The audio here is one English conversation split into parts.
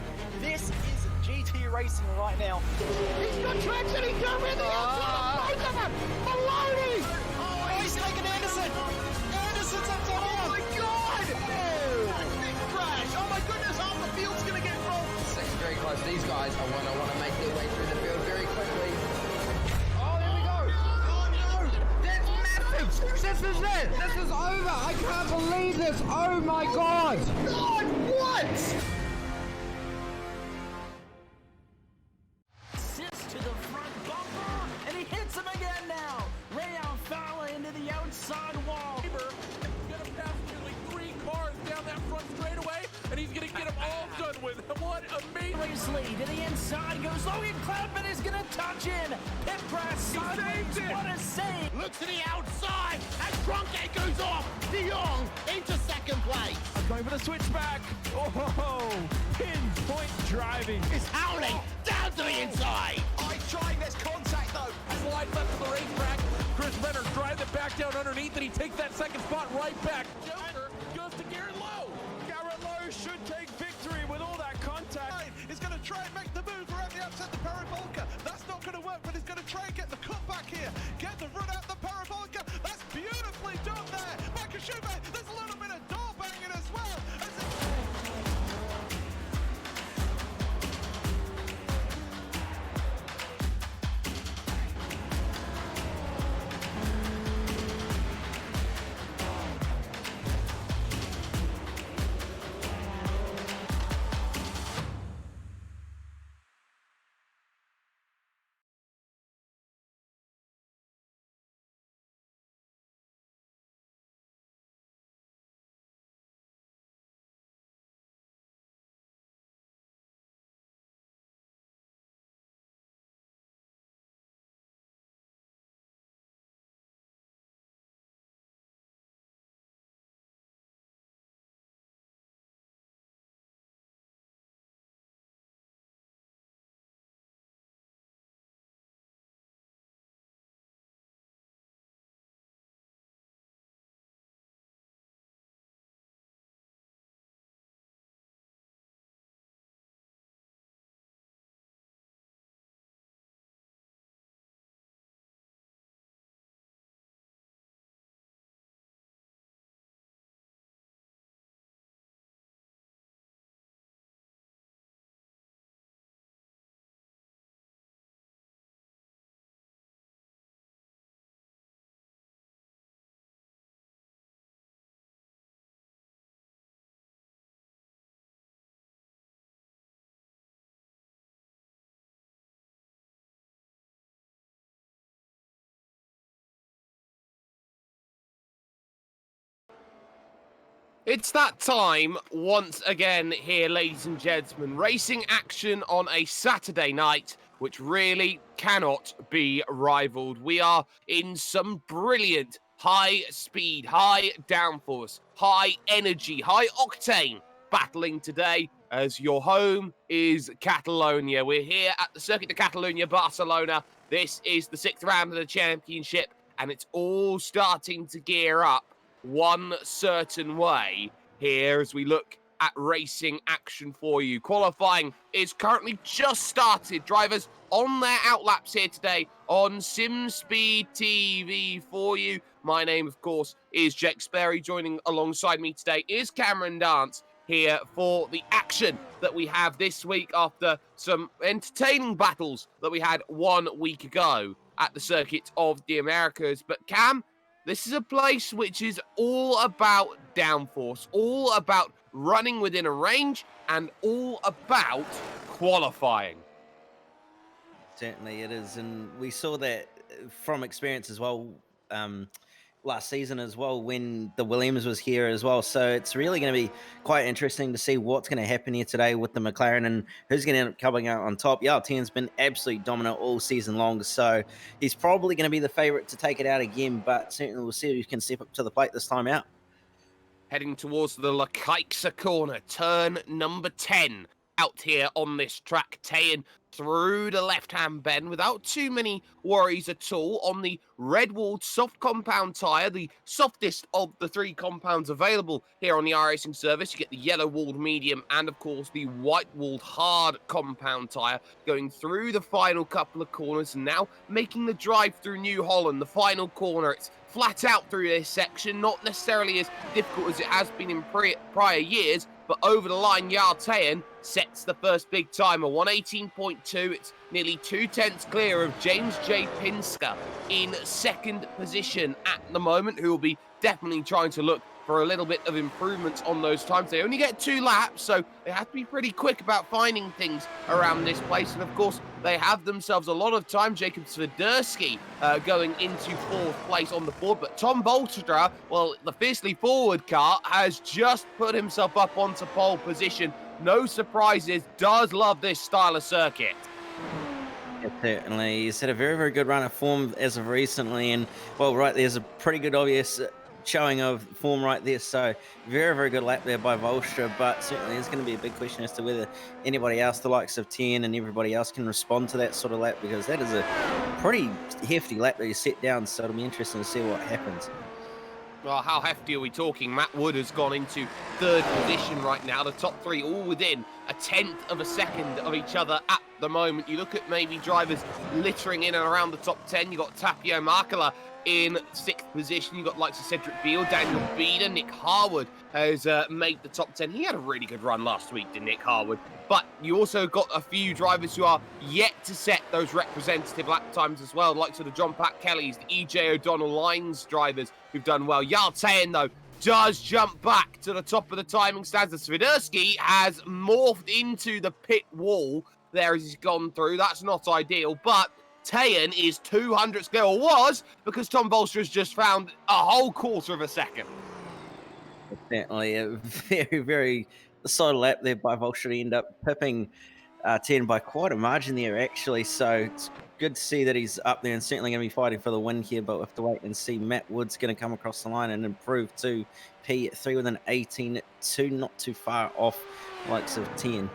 fantastic. This is GT racing right now. He's got traction, he's got with it. Both of them. Maloney. Oh, he's taken Anderson. Anderson's up top. Oh my God. Big crash. Oh my goodness, half the field's going to get rolled. It's very close. These guys are want to make their way through the field very quickly. Oh, there we go. Oh no, that's massive. This is it. This is over. I can't believe this. Oh my God. God, what? Sits to the front bumper, and he hits him again now. Ray Alfala into the outside wall. Gonna pass nearly 3 cars down that front straightaway, and he's gonna get them all done with. What amazing! Racely to the inside goes Logan Cloudman is gonna touch in. Pit press sideways. What a save! Look to the outside, and Tronke goes off. De Jong into second place. Going for the switchback. Oh, pinpoint driving. It's howling down to the inside. I trying, there's contact though. Slide left to the racetrack. Chris Renner drives it back down underneath, and he takes that second spot right back. Joker goes to Garrett Lowe. Garrett Lowe should take victory with all that contact. He's going to try and make the move around the outside the parabolica. That's not going to work, but he's going to try and get the cut back here. Get the run out the parabolica. That's beautifully done there. Makashube, there's a little bit of door banging as well. It's that time once again here, ladies and gentlemen. Racing action on a Saturday night, which really cannot be rivaled. We are in some brilliant high speed, high downforce, high energy, high octane battling today, as your home is Catalonia. We're here at the Circuit de Catalunya, Barcelona. This is the 6th round of the championship, and it's all starting to gear up one certain way here as we look at racing action for you. Qualifying is currently just started. Drivers on their outlaps here today on SimSpeed TV for you. My name, of course, is Jake Sperry. Joining alongside me today is Cameron Dance here for the action that we have this week after some entertaining battles that we had 1 week ago at the Circuit of the Americas. But Cam, this is a place which is all about downforce, all about running within a range, and all about qualifying. Certainly it is, and we saw that from experience as well last season as well when the Williams was here as well. So it's really going to be quite interesting to see what's going to happen here today with the McLaren and who's going to end up coming out on top. Tian's been absolutely dominant all season long, so he's probably going to be the favourite to take it out again, but certainly we'll see who can step up to the plate this time out. Heading towards the Lakaiksa corner, turn number 10. Out here on this track, Tayan through the left-hand bend without too many worries at all on the red-walled soft compound tyre, the softest of the 3 compounds available here on the iRacing service. You get the yellow-walled medium and, of course, the white-walled hard compound tyre going through the final couple of corners and now making the drive through New Holland. The final corner, it's flat out through this section, not necessarily as difficult as it has been in prior years, but over the line, Yartayan sets the first big timer, 118.2. It's nearly 2/10 clear of James J. Pinsker in second position at the moment, who will be definitely trying to look for a little bit of improvements on those times. They only get 2 laps, so they have to be pretty quick about finding things around this place. And of course, they have themselves a lot of time. Jacob Swiderski going into 4th place on the board. But Tom Bolstra, well, the fiercely forward car, has just put himself up onto pole position. No surprises, does love this style of circuit. Yeah, certainly. He's had a very, very good run of form as of recently. And, well, right there's a pretty good obvious showing of form right there. So very, very good lap there by Volstra, but certainly there's going to be a big question as to whether anybody else, the likes of 10 and everybody else, can respond to that sort of lap, because that is a pretty hefty lap that you set down. So it'll be interesting to see what happens. Well, how hefty are we talking? Matt Wood has gone into 3rd position right now. The top 3 all within a 1/10 of a second of each other at the moment. You look at maybe drivers littering in and around the top 10. You've got Tapio Markala in 6th position. You've got likes of Cedric Beale, Daniel Beeder, Nick Harwood has made the top 10. He had a really good run last week, did Nick Harwood? But you also got a few drivers who are yet to set those representative lap times as well, like sort of John Pat Kelly's, the EJ O'Donnell Lines drivers who've done well. Yartayan, though, does jump back to the top of the timing stands. Swiderski has morphed into the pit wall there as he's gone through. That's not ideal, but Tayan is 200th clear, or was, because Tom Bolster has just found a whole 1/4 of a second. Definitely a very, very solid lap there by Volstra. He ended up pipping 10 by quite a margin there, actually. So it's good to see that he's up there and certainly going to be fighting for the win here, but we'll have to wait and see. Matt Wood's going to come across the line and improve to P3 with an 18.2, not too far off the likes of 10.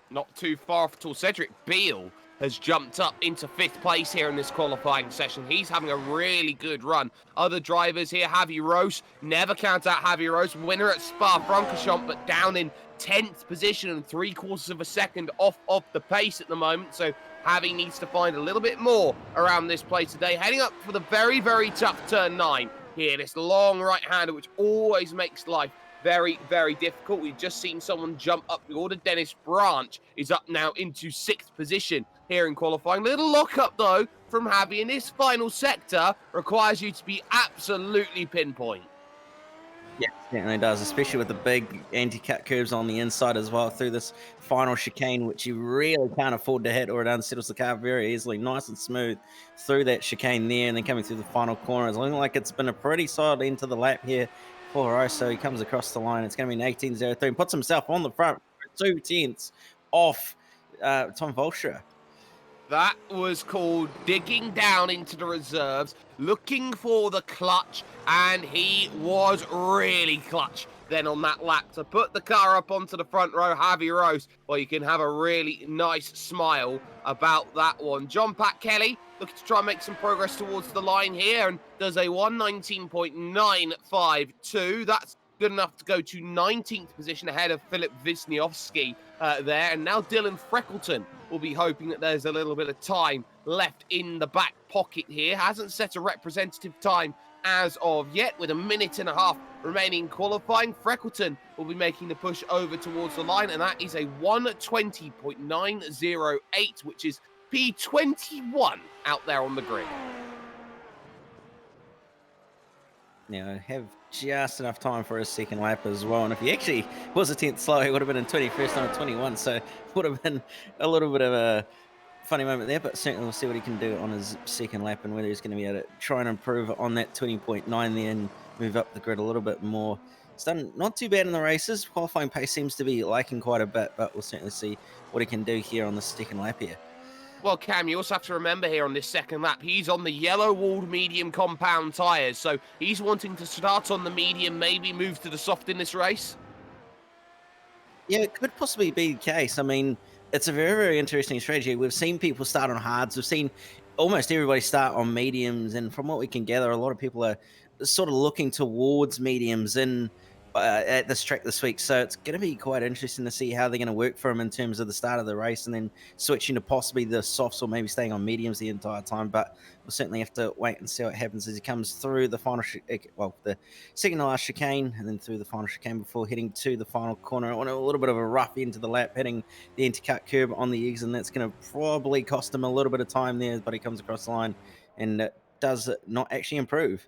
Not too far off at all. Cedric Beale has jumped up into 5th place here in this qualifying session. He's having a really good run. Other drivers here, Javi Rose, never count out Javi Rose, winner at Spa-Francorchamps, but down in 10th position and 3/4 of a second off of the pace at the moment. So Javi needs to find a little bit more around this place today. Heading up for the very, very tough turn 9 here. This long right-hander, which always makes life very, very difficult. We've just seen someone jump up the order. Dennis Branch is up now into 6th position here in qualifying. Little lockup, though, from Javi in this final sector requires you to be absolutely pinpoint. Yeah, it certainly does, especially with the big anti-cut curves on the inside as well through this final chicane, which you really can't afford to hit, or it unsettles the car very easily. Nice and smooth through that chicane there, and then coming through the final corner. It's looking like it's been a pretty solid end to the lap here for Rose. So he comes across the line. It's going to be an 18.03 and puts himself on the front, 2/10 off Tom Volstra. That was called digging down into the reserves, looking for the clutch, and he was really clutch then on that lap to put the car up onto the front row. Javi Rose, well, you can have a really nice smile about that one. John Pat Kelly looking to try and make some progress towards the line here and does a 1:19.952. That's good enough to go to 19th position ahead of Filip Wisniewski there. And now Dylan Freckleton will be hoping that there's a little bit of time left in the back pocket here. Hasn't set a representative time as of yet, with 1.5 minutes remaining qualifying. Freckleton will be making the push over towards the line, and that is a 1:20.908, which is P21 out there on the grid. Now, have just enough time for a second lap as well. And if he actually was a 10th slow, he would have been in 21st on 21. So it would have been a little bit of a funny moment there, but certainly we'll see what he can do on his second lap and whether he's going to be able to try and improve on that 20.9 there and move up the grid a little bit more. It's done not too bad in the races. Qualifying pace seems to be liking quite a bit, but we'll certainly see what he can do here on the second lap here. Well, Cam, you also have to remember here on this second lap, he's on the yellow-walled medium compound tyres, so he's wanting to start on the medium, maybe move to the soft in this race. Yeah, it could possibly be the case. I mean, it's a very, very interesting strategy. We've seen people start on hards. We've seen almost everybody start on mediums. And from what we can gather, a lot of people are sort of looking towards mediums at this track this week. So it's going to be quite interesting to see how they're going to work for him in terms of the start of the race and then switching to possibly the softs or maybe staying on mediums the entire time. But we'll certainly have to wait and see what happens as he comes through the final, the second to last chicane and then through the final chicane before heading to the final corner on a little bit of a rough end to the lap, hitting the intercut curb on the exit. And that's going to probably cost him a little bit of time there, but he comes across the line and does not actually improve.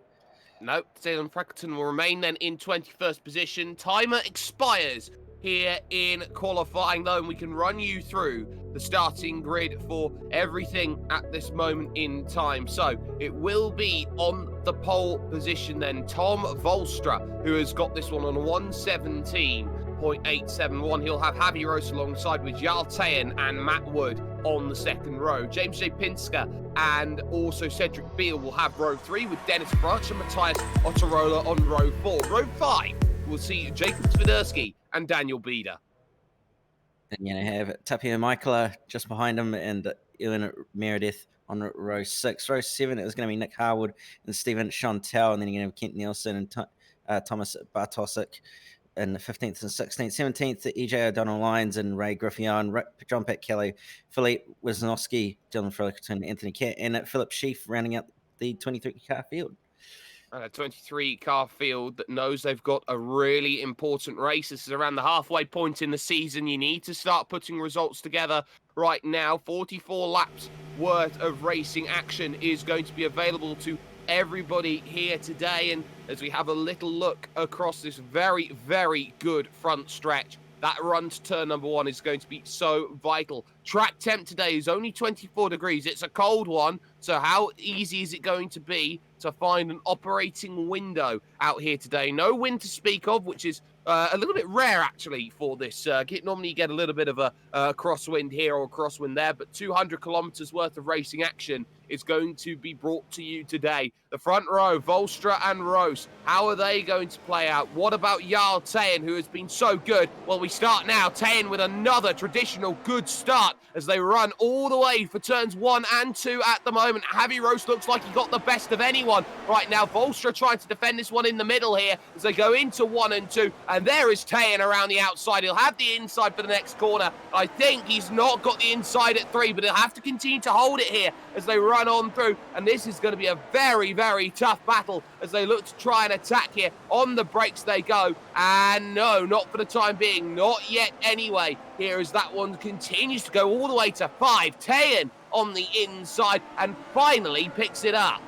Nope, Salem Frackleton will remain then in 21st position. Timer expires here in qualifying though, and we can run you through the starting grid for everything at this moment in time. So it will be on the pole position then, Tom Volstra, who has got this one on 117.871. He'll have Javi Rose alongside with Jarl Tayen and Matt Wood on the second row. James J. Pinsker and also Cedric Beale will have row 3 with Dennis Branch and Matthias Ottarola on row 4. Row 5 will see Jacob Swiderski and Daniel Bieder. Then you're going to have Tapio Michaela just behind him and Ewan Meredith on row 6. Row 7, it was going to be Nick Harwood and Stephen Chantel, and then you're going to have Kent Nielsen and Thomas Bartosik in 15th and 16th. 17th, EJ O'Donnell Lyons and Ray Griffin, John Pat Kelly, Philippe Wisnowski, Dylan Fredericton, Anthony Cat, and Philip Sheaf rounding out the 23-car field. A 23-car field that knows they've got a really important race. This is around the halfway point in the season. You need to start putting results together right now. 44 laps worth of racing action is going to be available to everybody here today. And as we have a little look across this very, very good front stretch, that run to turn number 1 is going to be so vital. Track temp today is only 24 degrees. It's a cold one. So how easy is it going to be to find an operating window out here today? No wind to speak of, which is a little bit rare actually for this circuit. Normally you get a little bit of a crosswind here or a crosswind there, but 200 kilometers worth of racing action is going to be brought to you today. The front row, Volstra and Rose, how are they going to play out? What about Jarl Tayen, who has been so good? Well, we start now. Tayen with another traditional good start as they run all the way for turns 1 and 2 at the moment. Javi Rose looks like he got the best of anyone right now. Volstra trying to defend this one in the middle here as they go into 1 and 2. And there is Tayen around the outside. He'll have the inside for the next corner. I think he's not got the inside at 3, but he'll have to continue to hold it here as they run on through. And this is going to be a very, very tough battle as they look to try and attack here. On the brakes they go. And no, not for the time being. Not yet anyway. Here as that one continues to go all the way to 5. Tayen on the inside and finally picks it up.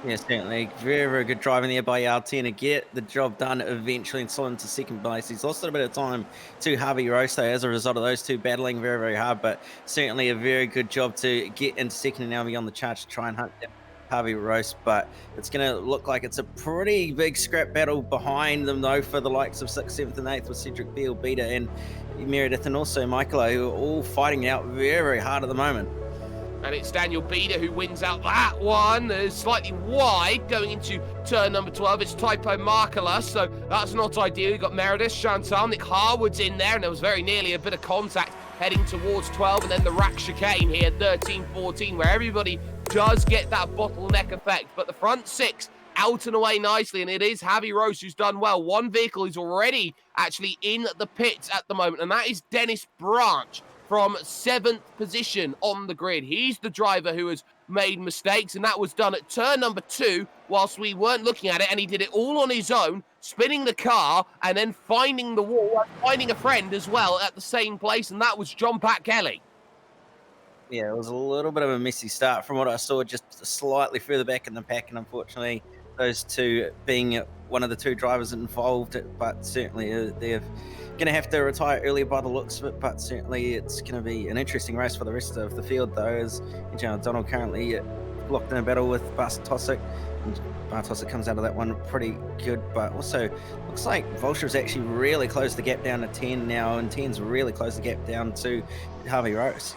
Yeah, certainly. Very, very good driving there by Jarl Tayen to get the job done eventually and slot into second place. He's lost a little bit of time to Javi Rose as a result of those two battling very, very hard, but certainly a very good job to get into second and now be on the charge to try and hunt Javi Rose. But it's going to look like it's a pretty big scrap battle behind them, though, for the likes of 6th, 7th, and 8th with Cedric Beale, Bieder, and Meredith, and also Michaela, who are all fighting it out very, very hard at the moment. And it's Daniel Bieder who wins out that one. It's slightly wide going into turn number 12. It's Typo Markala, so that's not ideal. You've got Meredith, Chantal, Nick Harwood's in there, and there was very nearly a bit of contact heading towards 12. And then the rack chicane here, 13, 14, where everybody does get that bottleneck effect. But the front 6 out and away nicely, and it is Javi Rose who's done well. One vehicle is already actually in the pits at the moment, and that is Dennis Branch from 7th position on the grid. He's the driver who has made mistakes, and that was done at turn number 2 whilst we weren't looking at it, and he did it all on his own, spinning the car and then finding the wall and finding a friend as well at the same place, and that was John Pat Kelly. Yeah, it was a little bit of a messy start from what I saw, just slightly further back in the pack, and unfortunately those two being one of the 2 drivers involved, but certainly they're going to have to retire earlier by the looks of it, but certainly it's going to be an interesting race for the rest of the field, though, as EJ O'Donnell currently locked in a battle with Bartosik, and Bartosik comes out of that one pretty good, but also looks like Volstra's actually really closed the gap down to 10 now, and 10's really closed the gap down to Javi Rose.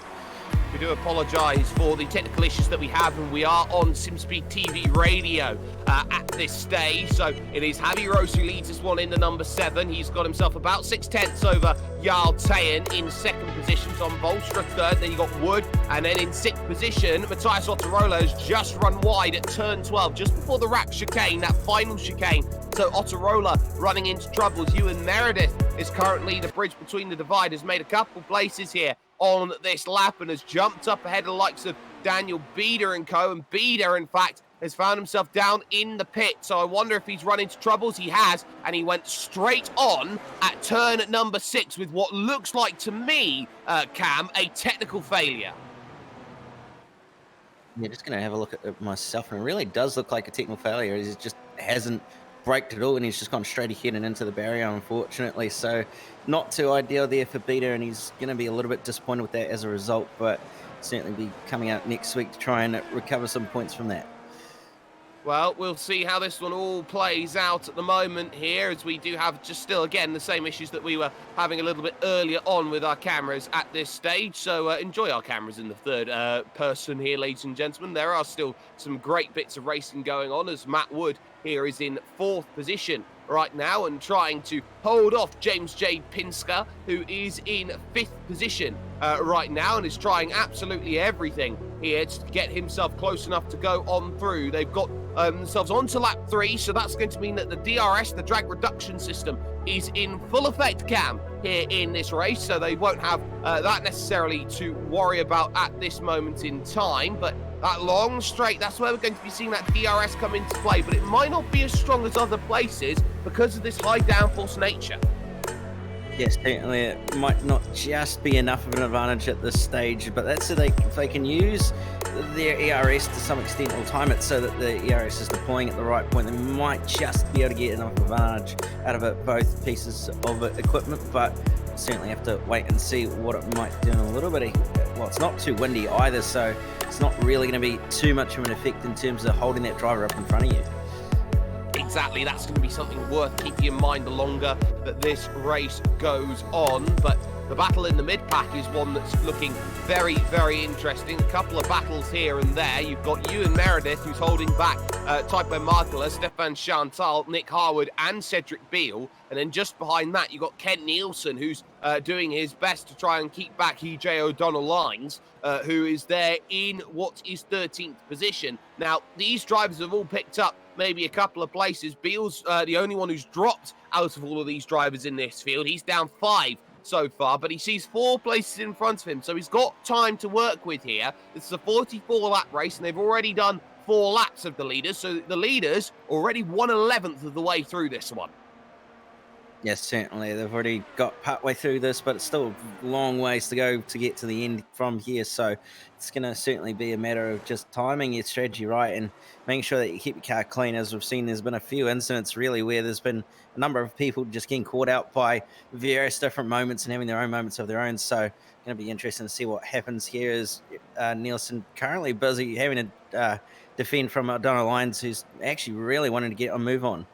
We do apologise for the technical issues that we have, and we are on SimSpeed TV radio at this stage. So it is Javi Rose who leads this one in the number 7. He's got himself about 6/10 over Jarl Tayen in 2nd position. So on Volstra 3rd, then you got Wood, and then in 6th position, Matthias Ottarola has just run wide at turn 12, just before the wrap chicane, that final chicane. So Ottarola running into troubles. Ewan Meredith is currently the bridge between the divide, has made a couple places here on this lap and has jumped up ahead of the likes of Daniel Bieder and co. And Bieder, in fact, has found himself down in the pit. So I wonder if he's run into troubles. He has, and he went straight on at turn number 6 with what looks like to me, Cam, a technical failure. Yeah, just going to have a look at it myself, and it really does look like a technical failure. He just hasn't braked at all, and he's just gone straight ahead and into the barrier, unfortunately. So not too ideal there for Bieder, and he's going to be a little bit disappointed with that as a result, but certainly be coming out next week to try and recover some points from that. Well, we'll see how this one all plays out at the moment here, as we do have just still, again, the same issues that we were having a little bit earlier on with our cameras at this stage. So enjoy our cameras in the third person here, ladies and gentlemen. There are still some great bits of racing going on, as Matt Wood here is in 4th position right now and trying to hold off James J. Pinsker, who is in 5th position right now and is trying absolutely everything here to get himself close enough to go on through. They've got themselves onto lap 3, so that's going to mean that the DRS, the drag reduction system, is in full effect, Cam, here in this race, so they won't have that necessarily to worry about at this moment in time. But that long straight, that's where we're going to be seeing that DRS come into play, but it might not be as strong as other places because of this high downforce nature. Yes, certainly it might not just be enough of an advantage at this stage, but that's so if they can use their ERS to some extent or time it so that the ERS is deploying at the right point, they might just be able to get enough advantage out of it, both pieces of equipment, but certainly have to wait and see what it might do in a little bit. Well, it's not too windy either, so it's not really going to be too much of an effect in terms of holding that driver up in front of you. Exactly, that's going to be something worth keeping in mind the longer that this race goes on. But the battle in the mid-pack is one that's looking very, very interesting. A couple of battles here and there. You've got Ewan Meredith, who's holding back Typo Markula, Stefan Chantal, Nick Harwood, and Cedric Beale. And then just behind that, you've got Kent Nielsen, who's doing his best to try and keep back EJ O'Donnell Lines, who is there in what is 13th position. Now, these drivers have all picked up maybe a couple of places. Beale's the only one who's dropped out of all of these drivers in this field. He's down 5 so far, but he sees 4 places in front of him, so he's got time to work with here. This is a 44-lap race, and they've already done 4 laps of the leaders, so the leaders already 1/11th of the way through this one. Yes, certainly. They've already got partway through this, but it's still a long ways to go to get to the end from here. So it's going to certainly be a matter of just timing your strategy right and making sure that you keep your car clean. As we've seen, there's been a few incidents really where there's been a number of people just getting caught out by various different moments and having their own moments of their own. So going to be interesting to see what happens here as Nielsen currently busy having to defend from O'Donnell Lines, who's actually really wanting to get a move on.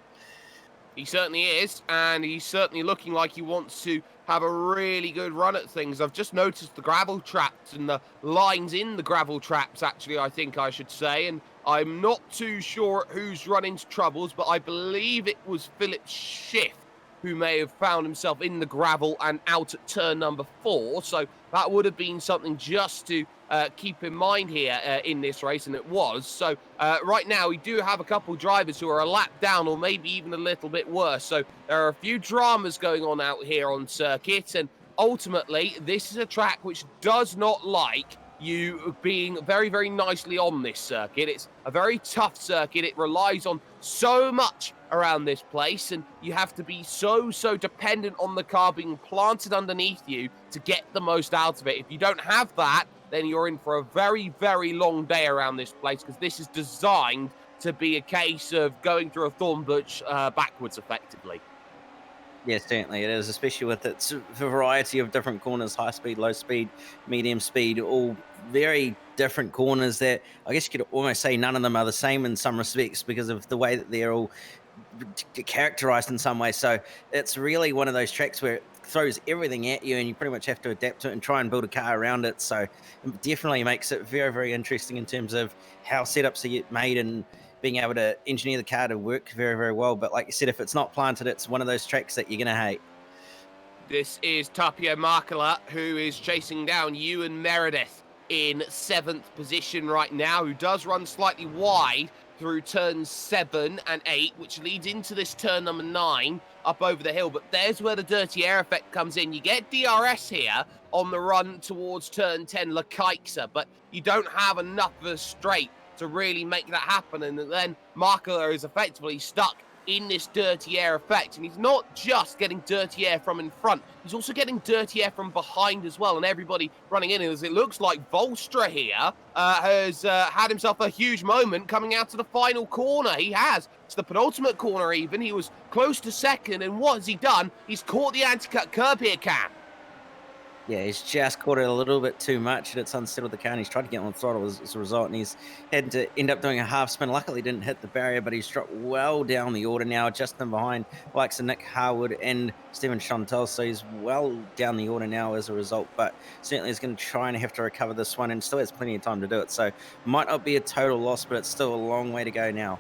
He certainly is, and he's certainly looking like he wants to have a really good run at things. I've just noticed the gravel traps and the lines in the gravel traps, actually, I think I should say, and I'm not too sure who's run into troubles, but I believe it was Philip Schiff who may have found himself in the gravel and out at turn number 4, so that would have been something just to keep in mind here in this race, and it was. So right now we do have a couple drivers who are a lap down or maybe even a little bit worse. So there are a few dramas going on out here on circuit, and ultimately this is a track which does not like you being very, very nicely on this circuit. It's a very tough circuit. It relies on so much around this place, and you have to be so dependent on the car being planted underneath you to get the most out of it. If you don't have that, then you're in for a very, very long day around this place, because this is designed to be a case of going through a thorn bush backwards, effectively. Yes, certainly it is, especially with its variety of different corners, high speed, low speed, medium speed, all very different corners that I guess you could almost say none of them are the same in some respects because of the way that they're all characterized in some way. So it's really one of those tracks where throws everything at you, and you pretty much have to adapt to it and try and build a car around it. So it definitely makes it very, very interesting in terms of how setups are made and being able to engineer the car to work very, very well. But like you said, if it's not planted, it's one of those tracks that you're going to hate. This is Tapio Markela, who is chasing down Ewan Meredith in 7th position right now, who does run slightly wide through turns 7 and 8, which leads into this turn number 9 up over the hill. But there's where the dirty air effect comes in. You get DRS here on the run towards turn 10, Lakaiksa, but you don't have enough of a straight to really make that happen. And then Markela is effectively stuck in this dirty air effect, and he's not just getting dirty air from in front, he's also getting dirty air from behind as well, and everybody running in. As it looks like Volstra here has had himself a huge moment coming out to the final corner. He has. It's the penultimate corner even. He was close to second, and what has he done? He's caught the anti-cut curb here, Cam. Yeah, he's just caught it a little bit too much, and it's unsettled the car, and he's tried to get on the throttle as a result, and he's had to end up doing a half spin. Luckily, didn't hit the barrier, but he's dropped well down the order now, just in behind likes of Nick Harwood and Stephen Chantal, so he's well down the order now as a result, but certainly is going to try and have to recover this one, and still has plenty of time to do it, so might not be a total loss, but it's still a long way to go now.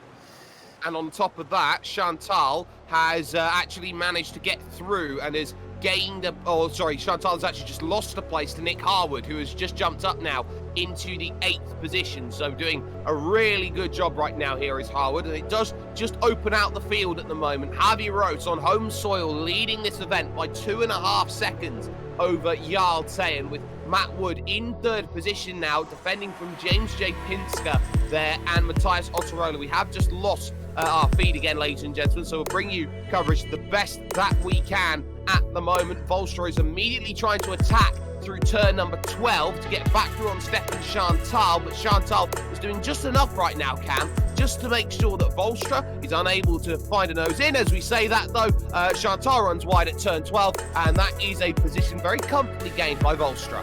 And on top of that, Chantal has actually managed to get through and has gained Chantal has actually just lost a place to Nick Harwood, who has just jumped up now into the 8th position. So doing a really good job right now here is Harwood, and it does just open out the field at the moment. Javi Rotes on home soil leading this event by 2.5 seconds over Jarl Teyen, with Matt Wood in 3rd position now, defending from James J. Pinsker there and Matthias Ottarola. We have just lost our feed again, ladies and gentlemen, so we'll bring you coverage the best that we can at the moment. Volstra is immediately trying to attack through turn number 12 to get back through on Stefan Chantal, but Chantal is doing just enough right now, Cam, just to make sure that Volstra is unable to find a nose in. As we say that, though, Chantal runs wide at turn 12, and that is a position very comfortably gained by Volstra.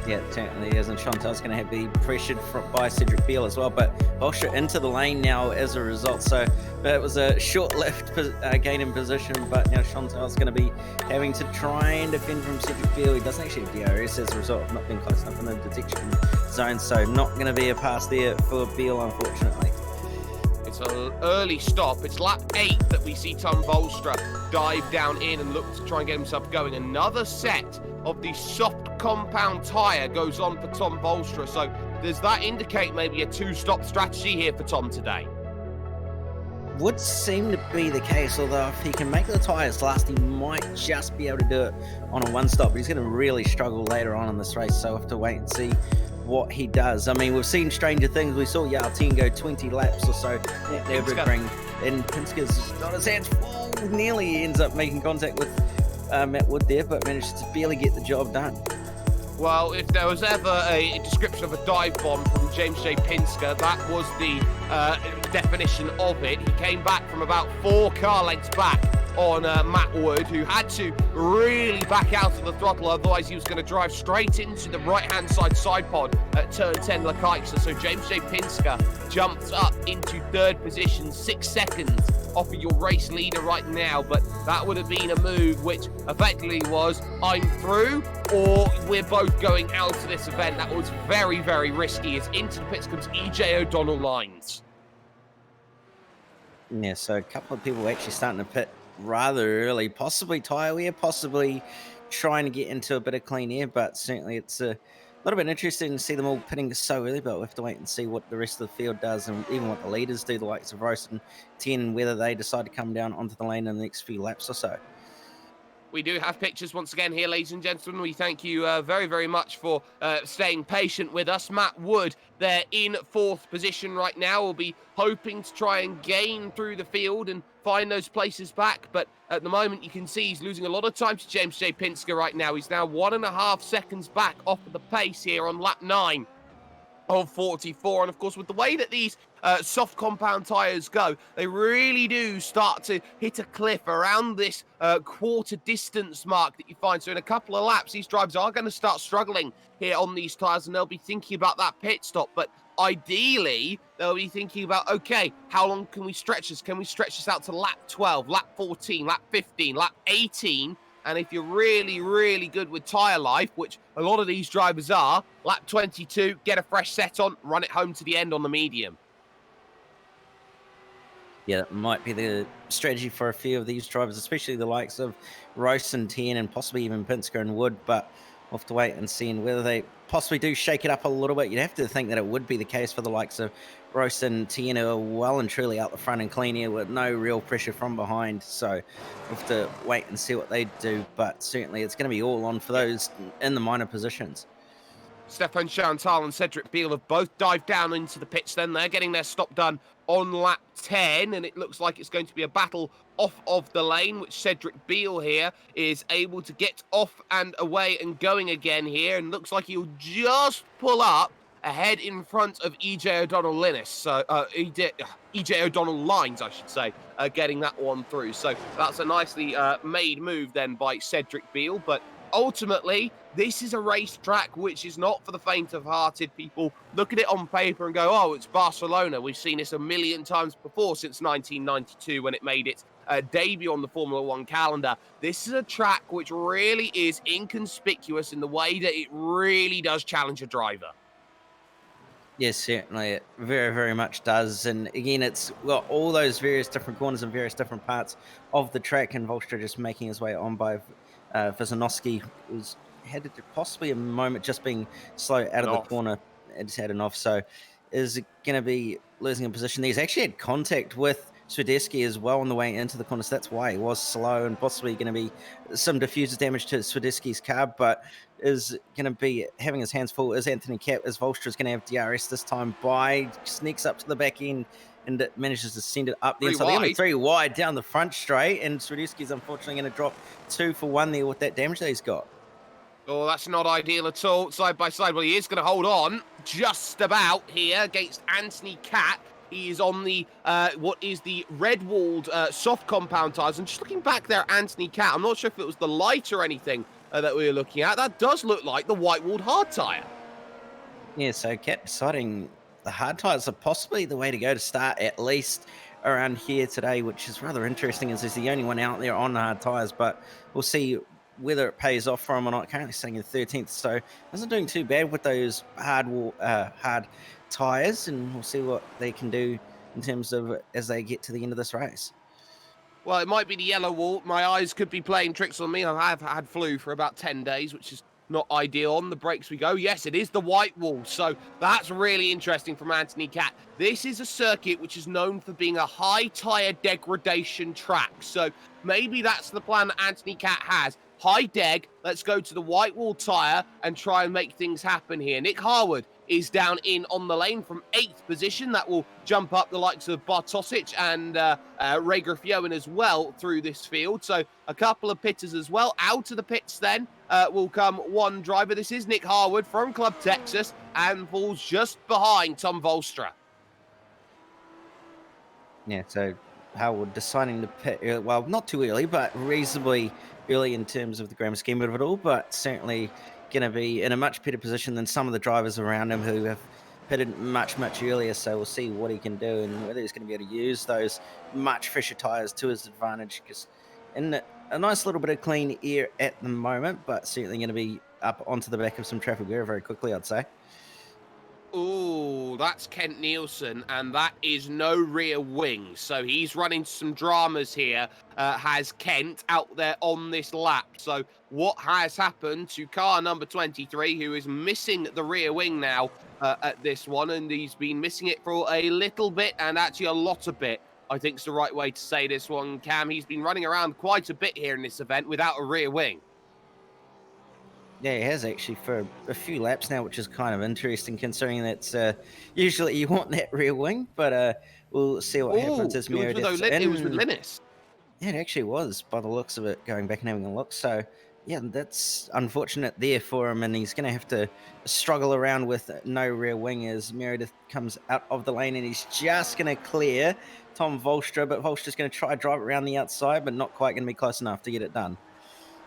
Yeah, it certainly is, and Chantal's going to have to be pressured by Cedric Beale as well, but Volstra into the lane now as a result, so it was a short-lived gain in position, but now Chantal's going to be having to try and defend from Cedric Beale. He doesn't actually have DRS as a result of not being close enough in the detection zone, so not going to be a pass there for Beale, unfortunately. It's an early stop. It's lap 8 that we see Tom Volstra dive down in and look to try and get himself going. Another set of the soft compound tyre goes on for Tom Volstra. So does that indicate maybe a 2-stop strategy here for Tom today? Would seem to be the case, although if he can make the tyres last, he might just be able to do it on a 1-stop, but he's going to really struggle later on in this race, so we'll have to wait and see what he does. I mean, we've seen stranger things. We saw Jarl Teyen go 20 laps or so at Nürburgring, and Pinsker's got his hands full. Nearly ends up making contact with Matt Wood there, but managed to barely get the job done. Well, if there was ever a description of a dive bomb from James J. Pinsker, that was the definition of it. He came back from about 4 car lengths back on Matt Wood, who had to really back out of the throttle, otherwise he was going to drive straight into the right-hand side pod at turn 10 Lakaiksa. So James J. Pinsker jumps up into 3rd position, 6 seconds off of your race leader right now, but that would have been a move which effectively was, I'm through, or we're both going out of this event. That was very, very risky. As into the pits comes EJ O'Donnell lines. Yeah, so a couple of people actually starting to pit rather early, possibly tyre wear, possibly trying to get into a bit of clean air, but certainly it's a little bit interesting to see them all pitting so early, but we'll have to wait and see what the rest of the field does, and even what the leaders do, the likes of Roast and 10, whether they decide to come down onto the lane in the next few laps or so. We do have pictures once again here, ladies and gentlemen. We thank you very, very much for staying patient with us. Matt Wood, they're in 4th position right now. We'll be hoping to try and gain through the field and find those places back. But at the moment, you can see he's losing a lot of time to James J. Pinsker right now. He's now 1.5 seconds back off of the pace here on lap 9 of 44. And of course, with the way that these soft compound tyres go, they really do start to hit a cliff around this quarter distance mark that you find. So in a couple of laps, these drivers are going to start struggling here on these tyres, and they'll be thinking about that pit stop. But ideally, they'll be thinking about, okay, how long can we stretch this? Can we stretch this out to lap 12, lap 14, lap 15, lap 18? And if you're really, really good with tyre life, which a lot of these drivers are, lap 22, get a fresh set on, run it home to the end on the medium. Yeah, that might be the strategy for a few of these drivers, especially the likes of Rice and Tien and possibly even Pinsker and Wood, but we'll have to wait and see whether they possibly do shake it up a little bit. You'd have to think that it would be the case for the likes of Rice and Tien, who are well and truly out the front and clean here with no real pressure from behind. So we'll have to wait and see what they do, but certainly it's going to be all on for those in the minor positions. Stefan Chantal and Cedric Beale have both dived down into the pits then. They're getting their stop done on lap 10, and it looks like it's going to be a battle off of the lane, which Cedric Beale here is able to get off and away and going again here, and looks like he'll just pull up ahead in front of EJ O'Donnell-Linnis. So, EJ O'Donnell-Lines, I should say, getting that one through. So that's a nicely made move then by Cedric Beale, but ultimately, this is a racetrack which is not for the faint-of-hearted. People look at it on paper and go, oh, it's Barcelona. We've seen this a million times before since 1992 when it made its debut on the Formula One calendar. This is a track which really is inconspicuous in the way that it really does challenge a driver. Yes, certainly. It very, very much does. And again, it's got all those various different corners and various different parts of the track, and Volstra just making his way on by Wisnowski, who's had possibly a moment just being slow out of the corner. It's had an off, so is going to be losing a position. He's actually had contact with Swiderski as well on the way into the corner, so that's why he was slow, and possibly going to be some diffuser damage to Swiderski's car, but is going to be having his hands full is Anthony Cap, as Volstra is going to have DRS this time by, sneaks up to the back end, and it manages to send it up there. So they're going to be 3 wide down the front straight, and Swiderski's unfortunately going to drop 2 for 1 there with that damage that he's got. Oh, that's not ideal at all, side by side. Well, he is going to hold on just about here against Anthony Cat. He is on the, what is the red-walled soft compound tyres. And just looking back there, Anthony Cat, I'm not sure if it was the light or anything that we were looking at. That does look like the white-walled hard tyre. Yeah, so Cat deciding the hard tyres are possibly the way to go to start, at least around here today, which is rather interesting, as he's the only one out there on the hard tyres. But we'll see whether it pays off for him or not. Currently sitting in 13th, so isn't doing too bad with those hard tyres, and we'll see what they can do in terms of as they get to the end of this race. Well, it might be the yellow wall. My eyes could be playing tricks on me. I have had flu for about 10 days, which is not ideal. On the brakes we go. Yes, it is the white wall. So that's really interesting from Anthony Cat. This is a circuit which is known for being a high tyre degradation track. So maybe that's the plan that Anthony Cat has. High deg, let's go to the white wall tyre and try and make things happen here. Nick Harwood is down in on the lane from 8th position. That will jump up the likes of Bartosic and Ray Griffioen as well through this field. So a couple of pitters as well. Out of the pits then will come one driver. This is Nick Harwood from Club Texas and falls just behind Tom Volstra. Yeah, so Harwood deciding to pit, well, not too early, but reasonably early in terms of the grand scheme of it all, but certainly going to be in a much better position than some of the drivers around him who have pitted much, much earlier. So we'll see what he can do and whether he's going to be able to use those much fresher tyres to his advantage, because in a nice little bit of clean air at the moment, but certainly going to be up onto the back of some traffic very, very quickly, I'd say. Ooh, that's Kent Nielsen, and that is no rear wing. So he's running some dramas here, has Kent out there on this lap. So what has happened to car number 23, who is missing the rear wing now at this one, and he's been missing it for a little bit, and actually a lot of bit, I think is the right way to say this one, Cam. He's been running around quite a bit here in this event without a rear wing. Yeah, he has actually for a few laps now, which is kind of interesting considering that usually you want that rear wing, but we'll see what happens as Meredith. It was with Linus. Yeah, it actually was, by the looks of it, going back and having a look. So, yeah, that's unfortunate there for him, and he's going to have to struggle around with no rear wing as Meredith comes out of the lane, and he's just going to clear Tom Volstra, but Volstra's going to try to drive around the outside, but not quite going to be close enough to get it done.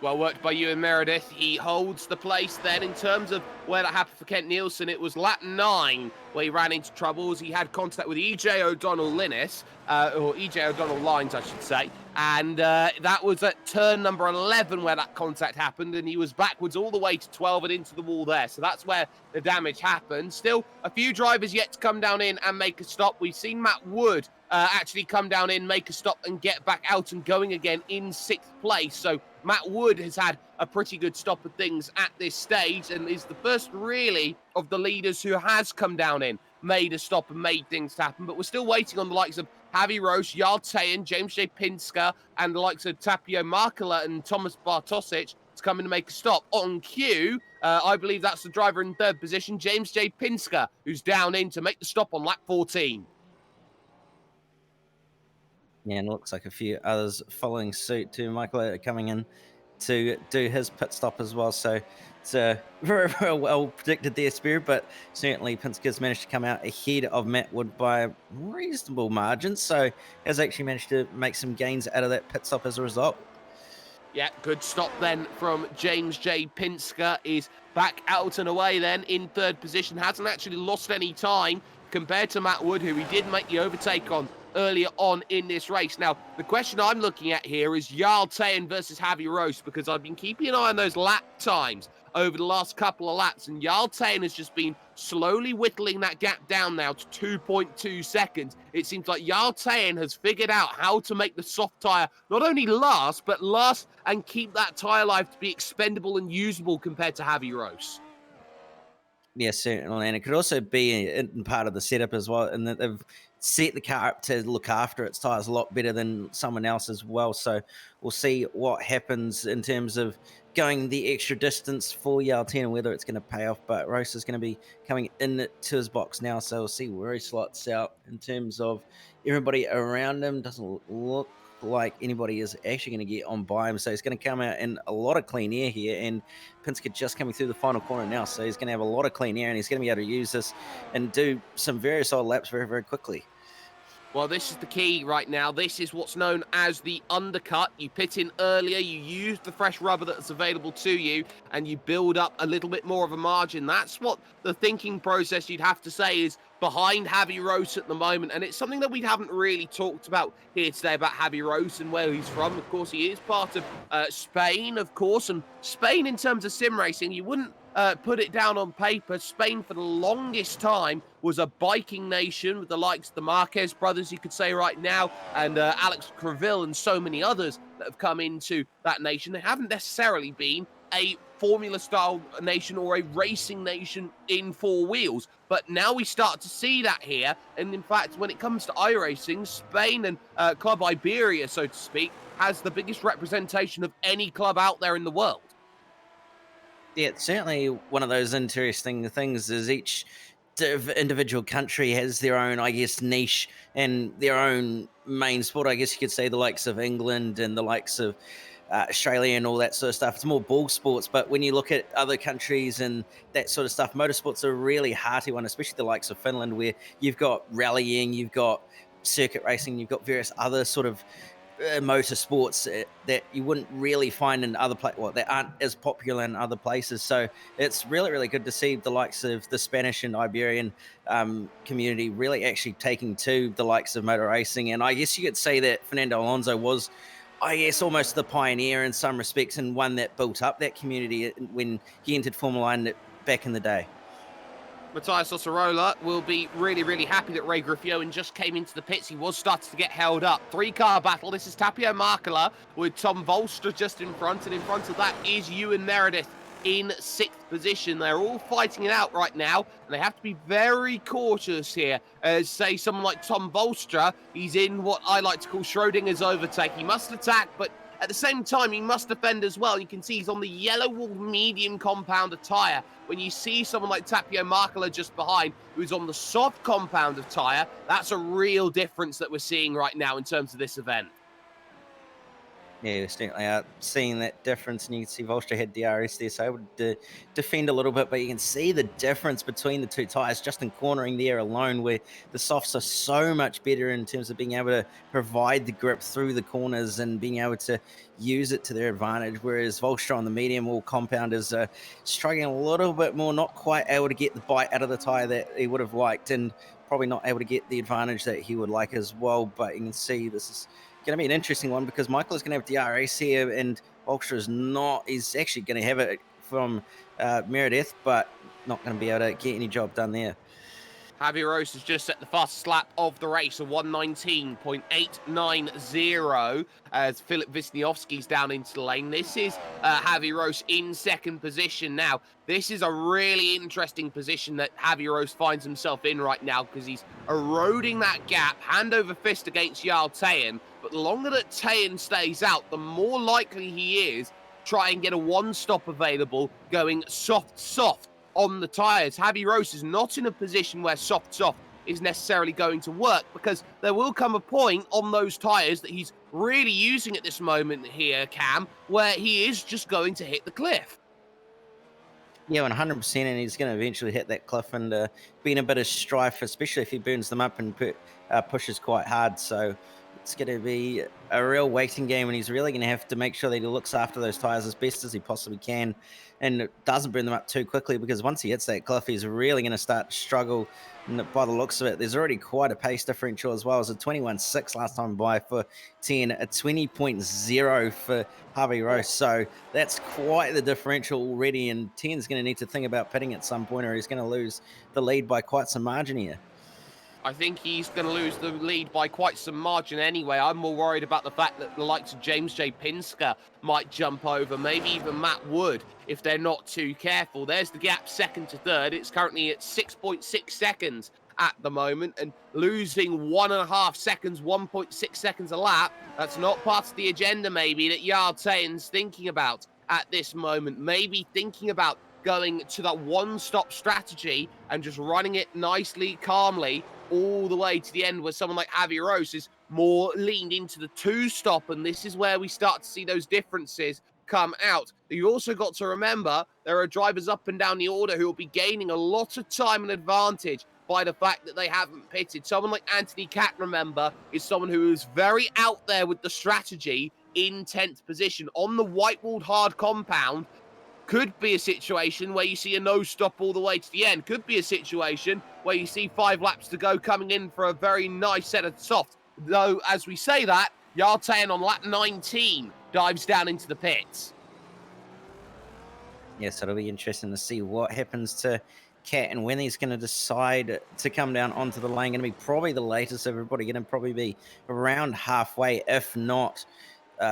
Well worked by Ewan Meredith. He holds the place then. In terms of where that happened for Kent Nielsen, it was lap 9 where he ran into troubles. He had contact with EJ O'Donnell-Linnis, or EJ O'Donnell-Lines, I should say. And that was at turn number 11 where that contact happened, and he was backwards all the way to 12 and into the wall there. So that's where the damage happened. Still, a few drivers yet to come down in and make a stop. We've seen Matt Wood actually come down in, make a stop, and get back out and going again in 6th place. So Matt Wood has had a pretty good stop of things at this stage and is the first really of the leaders who has come down in, made a stop and made things happen. But we're still waiting on the likes of Javi Roche, Jarl Tejen, James J. Pinsker, and the likes of Tapio Markula and Thomas Bartosic to come in and make a stop. On cue, I believe that's the driver in 3rd position, James J. Pinsker, who's down in to make the stop on lap 14. Yeah, and it looks like a few others following suit too. Michael coming in to do his pit stop as well. So it's very, very well predicted there, Spirit, but certainly Pinsker's managed to come out ahead of Matt Wood by a reasonable margin. So has actually managed to make some gains out of that pit stop as a result. Yeah, good stop then from James J. Pinsker. Is back out and away then in 3rd position. Hasn't actually lost any time compared to Matt Wood, who he did make the overtake on earlier on in this race. Now, the question I'm looking at here is Jarl Tejen versus Javi Roche, because I've been keeping an eye on those lap times over the last couple of laps, and Jarl Tejen has just been slowly whittling that gap down now to 2.2 seconds. It seems like Jarl Tejen has figured out how to make the soft tyre not only last, but last and keep that tyre life to be expendable and usable compared to Javi Roche. Yeah, certainly. And it could also be in part of the setup as well, and that they've set the car up to look after its tyres a lot better than someone else as well. So we'll see what happens in terms of going the extra distance for Jarl Tejen and whether it's going to pay off. But Roche is going to be coming in to his box now, so we'll see where he slots out in terms of everybody around him. Doesn't look like anybody is actually going to get on by him, so he's going to come out in a lot of clean air here, and Pinsker just coming through the final corner now, so he's going to have a lot of clean air, and he's going to be able to use this and do some very solid laps very, very quickly. Well, this is the key right now. This is what's known as the undercut. You pit in earlier, you use the fresh rubber that's available to you, and you build up a little bit more of a margin. That's what the thinking process, you'd have to say, is behind Javi Roche at the moment. And it's something that we haven't really talked about here today about Javi Roche and where he's from. Of course, he is part of Spain, of course. And Spain, in terms of sim racing, you wouldn't put it down on paper. Spain, for the longest time, was a biking nation with the likes of the Marquez brothers, you could say right now, and Alex Creville and so many others that have come into that nation. They haven't necessarily been a formula-style nation or a racing nation in 4 wheels. But now we start to see that here. And in fact, when it comes to iRacing, Spain and Club Iberia, so to speak, has the biggest representation of any club out there in the world. Yeah, it's certainly one of those interesting things is each individual country has their own, I guess, niche and their own main sport. I guess you could say the likes of England and the likes of Australia and all that sort of stuff. It's more ball sports, but when you look at other countries and that sort of stuff, motorsports are a really hearty one, especially the likes of Finland, where you've got rallying, you've got circuit racing, you've got various other sort of motorsports that you wouldn't really find in other places, well, that aren't as popular in other places. So it's really, really good to see the likes of the Spanish and Iberian community really actually taking to the likes of motor racing. And I guess you could say that Fernando Alonso was, I guess, almost the pioneer in some respects, and one that built up that community when he entered Formula One back in the day. Matthias Ossarola will be really, really happy that Ray Griffioen just came into the pits. He was starting to get held up. 3-car battle. This is Tapio Markula with Tom Volstra just in front, and in front of that is Ewan Meredith in 6th position. They're all fighting it out right now, and they have to be very cautious here. As, say, someone like Tom Volstra, he's in what I like to call Schrodinger's overtake. He must attack, but at the same time, he must defend as well. You can see he's on the yellow wool medium compounder tyre. When you see someone like Tapio Markula just behind, who's on the soft compounder tyre, that's a real difference that we're seeing right now in terms of this event. Yeah, certainly seeing that difference, and you can see Volstra had DRS there, so I would defend a little bit, but you can see the difference between the two tyres just in cornering there alone, where the softs are so much better in terms of being able to provide the grip through the corners and being able to use it to their advantage, whereas Volstra on the medium wall compound is struggling a little bit more, not quite able to get the bite out of the tyre that he would have liked, and probably not able to get the advantage that he would like as well. But you can see this is going to be an interesting one because Michael is going to have DRS here, and Ultra is not. He's actually going to have it from Meredith, but not going to be able to get any job done there. Javier Rose has just set the fastest lap of the race, a 1:19.890, as Philip Wisniewski's down into the lane. This is Javier Rose in second position now. This is a really interesting position that Javier Rose finds himself in right now because he's eroding that gap, hand over fist against Jarl Tayen. But the longer that Tayen stays out, the more likely he is to try and get a one-stop available going soft on the tyres. Javier Rose is not in a position where soft is necessarily going to work because there will come a point on those tyres that he's really using at this moment here, Cam, where he is just going to hit the cliff. Yeah, 100%, and he's going to eventually hit that cliff and be in a bit of strife, especially if he burns them up and pushes quite hard. So it's going to be a real waiting game, and he's really going to have to make sure that he looks after those tyres as best as he possibly can and doesn't burn them up too quickly, because once he hits that cliff, he's really going to start to struggle. And by the looks of it, there's already quite a pace differential as well. It was a 21.6 last time by for 10, a 20.0 for Javier Rose. So that's quite the differential already, and 10's going to need to think about pitting at some point, or he's going to lose the lead by quite some margin here. I think he's going to lose the lead by quite some margin anyway. I'm more worried about the fact that the likes of James J. Pinsker might jump over, maybe even Matt Wood, if they're not too careful. There's the gap second to third. It's currently at 6.6 seconds at the moment, and losing 1.5 seconds, 1.6 seconds a lap, that's not part of the agenda maybe that Jarl Tayen's thinking about at this moment. Maybe thinking about going to that one-stop strategy and just running it nicely, calmly, all the way to the end, where someone like Javier Rose is more leaned into the two-stop, and this is where we start to see those differences come out. You also got to remember there are drivers up and down the order who will be gaining a lot of time and advantage by the fact that they haven't pitted. Someone like Anthony Catt, remember, is someone who is very out there with the strategy in 10th position on the white-walled hard compound. Could be a situation where you see a no-stop all the way to the end. Could be a situation where you see 5 laps to go coming in for a very nice set of soft. Though, as we say that, Jarl Tayen on lap 19 dives down into the pits. Yes, it'll be interesting to see what happens to Cat and when he's going to decide to come down onto the lane. Going to be probably the latest. Everybody going to probably be around halfway, if not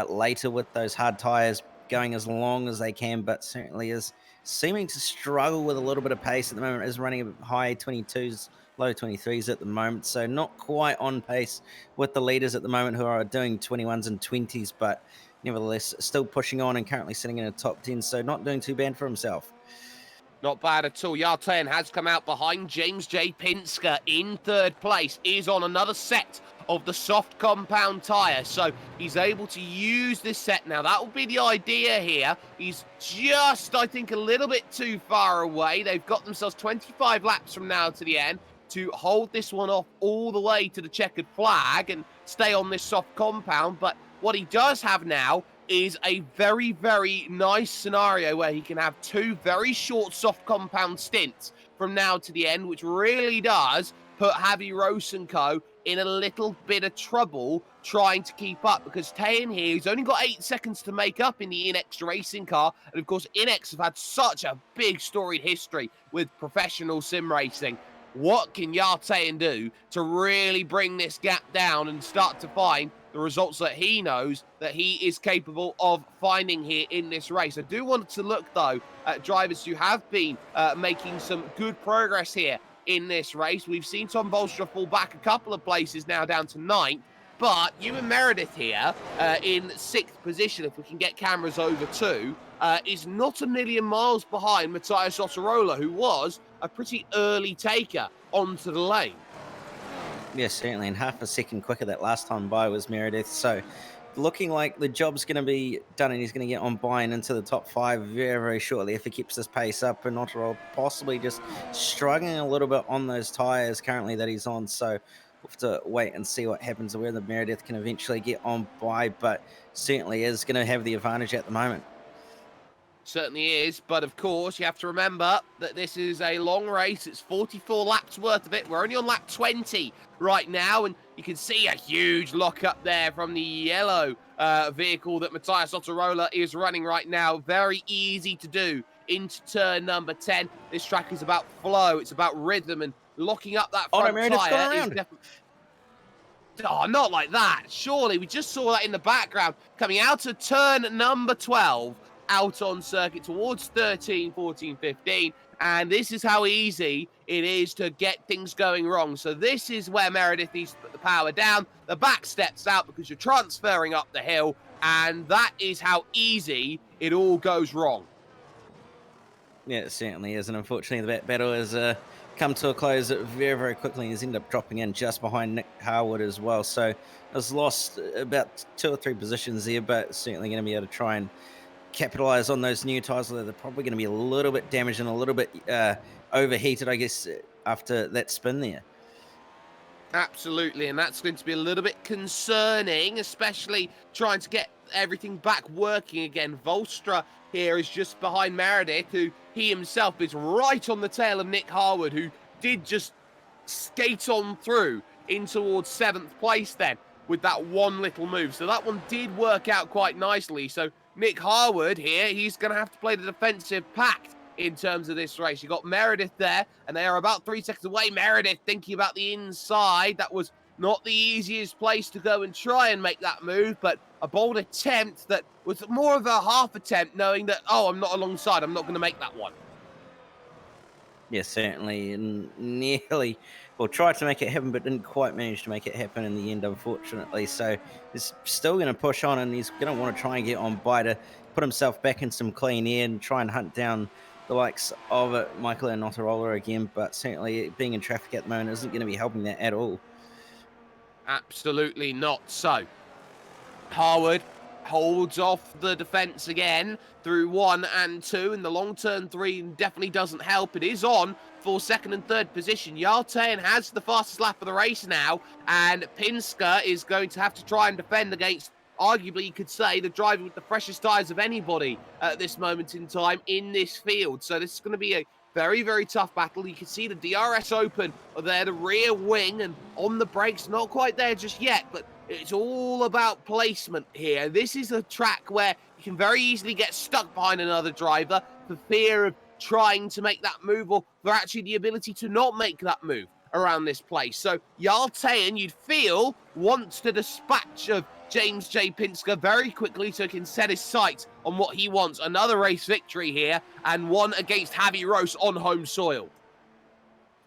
later, with those hard tires going as long as they can, but certainly is seeming to struggle with a little bit of pace at the moment. Is running a high 22s, low 23s at the moment, so not quite on pace with the leaders at the moment who are doing 21s and 20s, but nevertheless still pushing on and currently sitting in a top 10, so not doing too bad for himself. Not bad at all. Jarl Tayen has come out behind James J. Pinsker in third place, is on another set of the soft compound tyre, so he's able to use this set now. That will be the idea here. He's just, I think, a little bit too far away. They've got themselves 25 laps from now to the end to hold this one off all the way to the checkered flag and stay on this soft compound. But what he does have now is a very, very nice scenario where he can have 2 very short soft compound stints from now to the end, which really does put Javier Rose and co in a little bit of trouble trying to keep up, because Tayen here, he's only got 8 seconds to make up in the Inex racing car, and of course Inex have had such a big storied history with professional sim racing. What can Jarl Tayen do to really bring this gap down and start to find the results that he knows that he is capable of finding here in this race? I do want to look, though, at drivers who have been making some good progress here in this race. We've seen Tom Bolstra fall back a couple of places now, down to 9th, but Ewan Meredith here in 6th position, if we can get cameras over too, is not a million miles behind Matthias Ottarola, who was a pretty early taker onto the lane. Yes, certainly, and half a second quicker that last time by was Meredith, so looking like the job's going to be done, and he's going to get on by and into the top 5 very, very shortly if he keeps this pace up. And Ottarola possibly just struggling a little bit on those tyres currently that he's on, so we'll have to wait and see what happens and whether Meredith can eventually get on by, but certainly is going to have the advantage at the moment. Certainly is, but of course you have to remember that this is a long race. It's 44 laps worth of it. We're only on lap 20 right now, and you can see a huge lock up there from the yellow vehicle that Matthias Ottorola is running right now. Very easy to do into turn number 10. This track is about flow, it's about rhythm, and locking up that front tyre is definitely... Oh, not like that. Surely, we just saw that in the background. Coming out of turn number 12, out on circuit towards 13, 14, 15. And this is how easy it is to get things going wrong. So this is where Meredith needs to put the power down. The back steps out because you're transferring up the hill. And that is how easy it all goes wrong. Yeah, it certainly is. And unfortunately, the battle has come to a close very, very quickly. He's ended up dropping in just behind Nick Harwood as well. So has lost about 2 or 3 positions there, but certainly going to be able to try and capitalize on those new tyres. They're probably going to be a little bit damaged and a little bit overheated, I guess, after that spin there. Absolutely, and that's going to be a little bit concerning, especially trying to get everything back working again. Volstra here is just behind Meredith, who he himself is right on the tail of Nick Harwood, who did just skate on through in towards 7th place then with that one little move. So that one did work out quite nicely. So Nick Harwood here, he's going to have to play the defensive pact in terms of this race. You got Meredith there, and they are about 3 seconds away. Meredith thinking about the inside. That was not the easiest place to go and try and make that move, but a bold attempt that was more of a half attempt, knowing that, oh, I'm not alongside, I'm not going to make that one. Yes, certainly, and nearly, well, tried to make it happen, but didn't quite manage to make it happen in the end, unfortunately. So he's still going to push on, and he's going to want to try and get on by to put himself back in some clean air and try and hunt down the likes of Michael and Ottorola again. But certainly being in traffic at the moment isn't going to be helping that at all. Absolutely not. So Harwood holds off the defence again through 1 and 2, and the long turn 3 definitely doesn't help. It is on for 2nd and 3rd position. Yartayan has the fastest lap of the race now, and Pinsker is going to have to try and defend against, arguably you could say, the driver with the freshest tyres of anybody at this moment in time in this field. So this is going to be a very, very tough battle. You can see the DRS Open there, the rear wing, and on the brakes, not quite there just yet, but it's all about placement here. This is a track where you can very easily get stuck behind another driver for fear of trying to make that move, or for actually the ability to not make that move around this place. So Yartayan, you'd feel, wants to dispatch of James J. Pinsker very quickly so he can set his sights on what he wants. Another race victory here, and one against Javi Rose on home soil.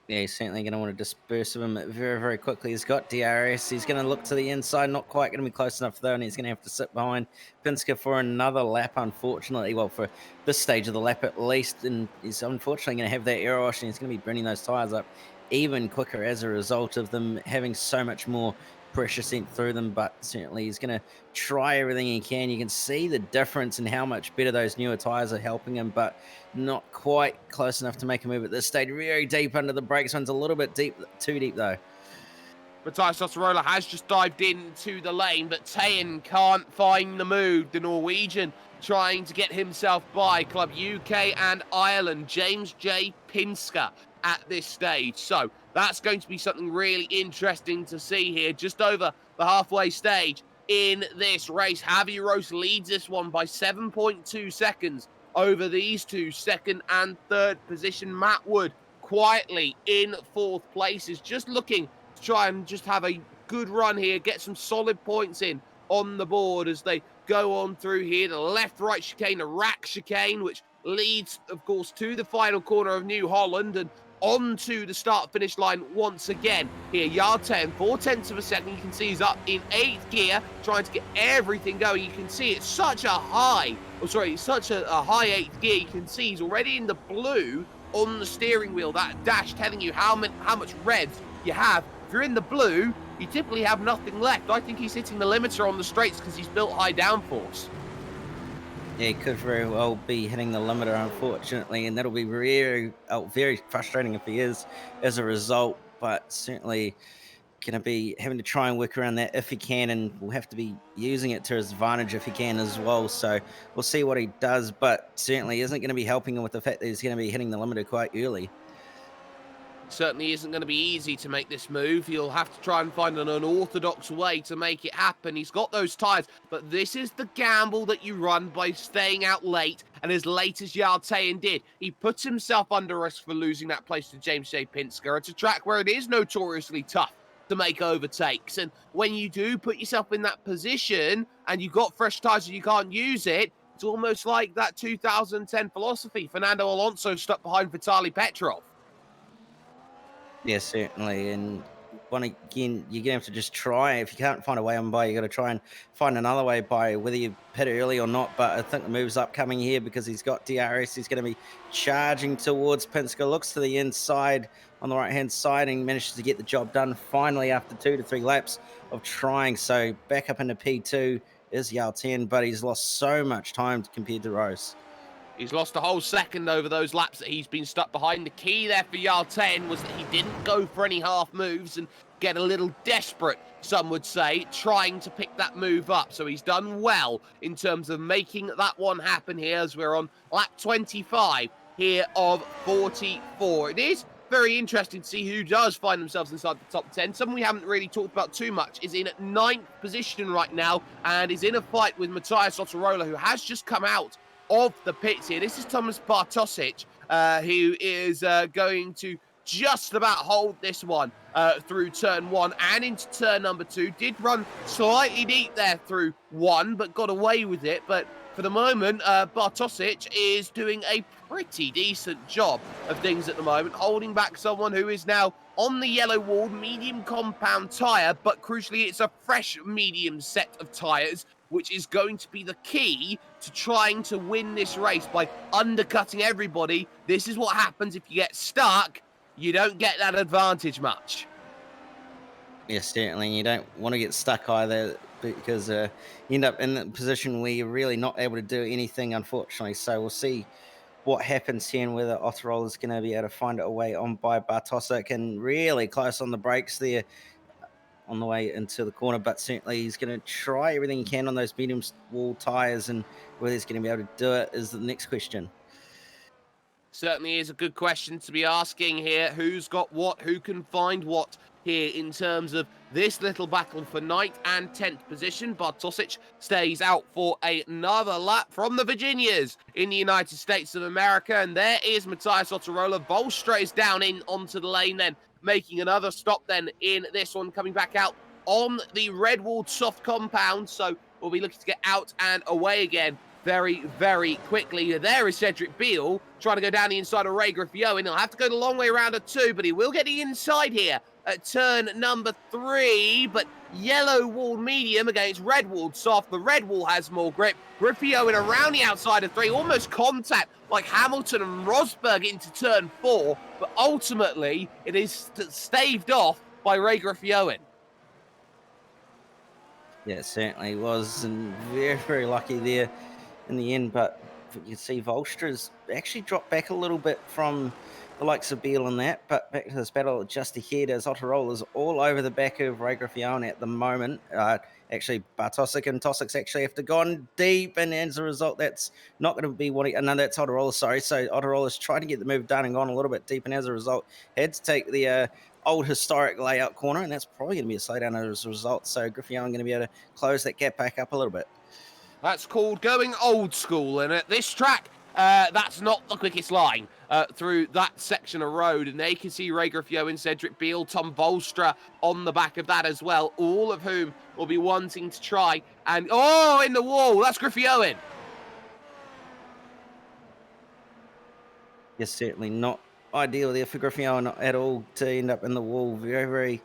Yeah, he's certainly going to want to disperse of him very, very quickly. He's got DRS. He's going to look to the inside. Not quite going to be close enough, though, and he's going to have to sit behind Pinsker for another lap, unfortunately. Well, for this stage of the lap at least. And he's unfortunately going to have that air wash, and he's going to be burning those tyres up even quicker as a result of them having so much more pressure sent through them. But certainly he's going to try everything he can. You can see the difference in how much better those newer tyres are helping him, but not quite close enough to make a move at this stage. Very deep under the brakes. One's a little bit deep, too deep though. Matthias Ottorola has just dived into the lane, but Tayan can't find the move. The Norwegian trying to get himself by Club UK and Ireland, James J. Pinsker, at this stage. So that's going to be something really interesting to see here, just over the halfway stage in this race. Javi Rose leads this one by 7.2 seconds over these two, 2nd and 3rd position. Matt Wood quietly in 4th place, is just looking to try and just have a good run here, get some solid points in on the board as they go on through here. The left-right chicane, a rack chicane, which leads, of course, to the final corner of New Holland and onto the start-finish line once again. Here, Yartayan, 0.4 of a second. You can see he's up in 8th gear, trying to get everything going. You can see it's such a high, such a high 8th gear. You can see he's already in the blue on the steering wheel. That dash telling you how much revs you have. If you're in the blue, you typically have nothing left. I think he's hitting the limiter on the straights because he's built high downforce. Yeah, he could very well be hitting the limiter, unfortunately, and that'll be very, very frustrating if he is as a result. But certainly going to be having to try and work around that if he can, and will have to be using it to his advantage if he can as well. So we'll see what he does, but certainly isn't going to be helping him with the fact that he's going to be hitting the limiter quite early. Certainly isn't going to be easy to make this move. He'll have to try and find an unorthodox way to make it happen. He's got those tyres, but this is the gamble that you run by staying out late, and as late as Yaltayan did, he puts himself under risk for losing that place to James J. Pinsker. It's a track where it is notoriously tough to make overtakes, and when you do put yourself in that position and you've got fresh tyres and you can't use it, it's almost like that 2010 philosophy. Fernando Alonso stuck behind Vitaly Petrov. Yeah, certainly. And one again, you're gonna have to just try. If you can't find a way on by, you got to try and find another way by, whether you pit early or not. But I think the move's upcoming here because he's got DRS. He's going to be charging towards Pinsker. Looks to the inside on the right hand side and manages to get the job done finally after 2 to 3 laps of trying. So back up into P2 is Yaltayan, but he's lost so much time compared to Rose. He's lost a whole second over those laps that he's been stuck behind. The key there for Yaltayan was that he didn't go for any half moves and get a little desperate, some would say, trying to pick that move up. So he's done well in terms of making that one happen here as we're on lap 25 here of 44. It is very interesting to see who does find themselves inside the top 10. Someone we haven't really talked about too much is in 9th position right now and is in a fight with Matthias Ottarola, who has just come out of the pits here. This is Thomas Bartosic, who is going to just about hold this one through turn 1 and into turn number 2. Did run slightly deep there through 1, but got away with it. But for the moment, Bartosic is doing a pretty decent job of things at the moment, holding back someone who is now on the yellow-walled medium compound tyre, but crucially, it's a fresh medium set of tyres, which is going to be the key to trying to win this race by undercutting everybody. This is what happens if you get stuck. You don't get that advantage much. Yes, certainly. You don't want to get stuck either, because you end up in the position where you're really not able to do anything, unfortunately. So we'll see what happens here and whether Ottarola is going to be able to find a way on by Bartosic, and really close on the brakes there on the way into the corner, but certainly he's going to try everything he can on those medium wall tyres, and whether he's going to be able to do it is the next question. Certainly is a good question to be asking here. Who's got what? Who can find what here in terms of this little battle for 9th and 10th position? Bartosic stays out for another lap from the Virginias in the United States of America, and there is Matthias Ottarola. Volstra is down in onto the lane then, making another stop then in this one, coming back out on the red-walled soft compound. So we'll be looking to get out and away again very, very quickly. There is Cedric Beale trying to go down the inside of Ray Griffioen. He'll have to go the long way around at 2, but he will get the inside here at turn number 3. But yellow-walled medium against red-walled soft. The red wall has more grip. Griffioen around the outside of 3, almost contact like Hamilton and Rosberg into turn 4, but ultimately it is staved off by Ray Griffioen. Yeah, it certainly was, and very, very lucky there in the end. But you can see Volstra's actually dropped back a little bit from the likes of Beale and that, but back to this battle just ahead as Ottarola's all over the back of Ray Griffioen at the moment. Actually, Bartosic and Tosic's actually have to go on deep, and as a result, that's not going to be what he... No, that's Ottarola, sorry. So Ottarola's tried to get the move done and gone a little bit deep, and as a result, had to take the old historic layout corner, and that's probably going to be a slowdown as a result. So Griffioen going to be able to close that gap back up a little bit. That's called going old school, and at this track, that's not the quickest line through that section of road. And they can see Ray Griffioen, Cedric Beale, Tom Volstra on the back of that as well, all of whom will be wanting to try. And, oh, in the wall, that's Griffioen. Yes, certainly not ideal there for Griffioen at all to end up in the wall. Very, very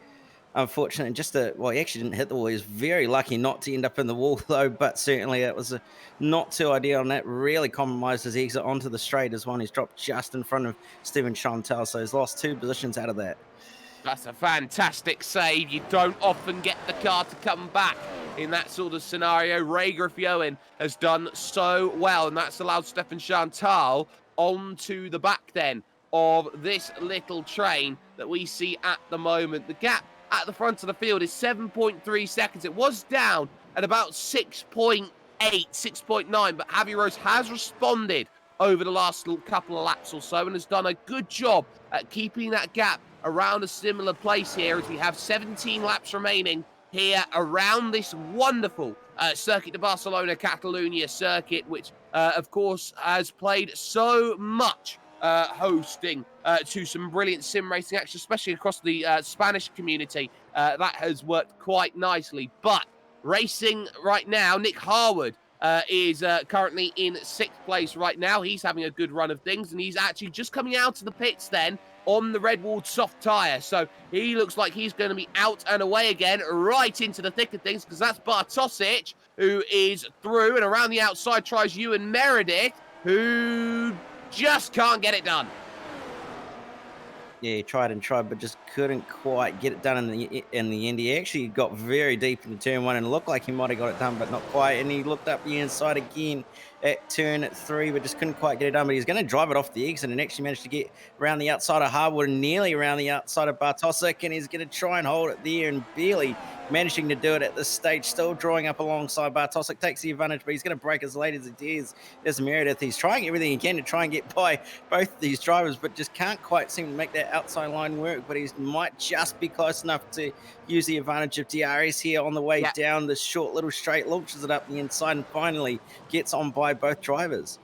unfortunate. And well, he actually didn't hit the wall. He was very lucky not to end up in the wall, though. But certainly it was not too ideal, and that really compromised his exit onto the straight as one. He's dropped just in front of Stephen Chantal, so he's lost 2 positions out of that. That's a fantastic save. You don't often get the car to come back in that sort of scenario. Ray Griffioen has done so well, and that's allowed Stephen Chantal onto the back then of this little train that we see at the moment. The gap at the front of the field is 7.3 seconds. It was down at about 6.8, 6.9, but Javi Rose has responded over the last couple of laps or so and has done a good job at keeping that gap around a similar place here as we have 17 laps remaining here around this wonderful Circuit de Barcelona Catalunya circuit, which of course has played so much hosting to some brilliant sim racing action, especially across the Spanish community. That has worked quite nicely. But racing right now, Nick Harwood is currently in 6th place right now. He's having a good run of things, and he's actually just coming out of the pits then on the Redwall soft tyre. So he looks like he's going to be out and away again, right into the thick of things, because that's Bartosic, who is through and around the outside, tries Ewan Meredith, who just can't get it done. Yeah, he tried and tried, but just couldn't quite get it done in the end. He actually got very deep into turn 1 and looked like he might have got it done, but not quite. And he looked up the inside again at turn 3, but just couldn't quite get it done. But he's going to drive it off the exit and actually managed to get around the outside of Harwood and nearly around the outside of Bartosic, and he's going to try and hold it there and barely managing to do it at this stage. Still drawing up alongside Bartosic, takes the advantage, but he's going to break as late as he dares as Meredith. He's trying everything he can to try and get by both of these drivers, but just can't quite seem to make that outside line work. But he might just be close enough to use the advantage of DRS here on the way down this short little straight, launches it up the inside and finally gets on by both drivers.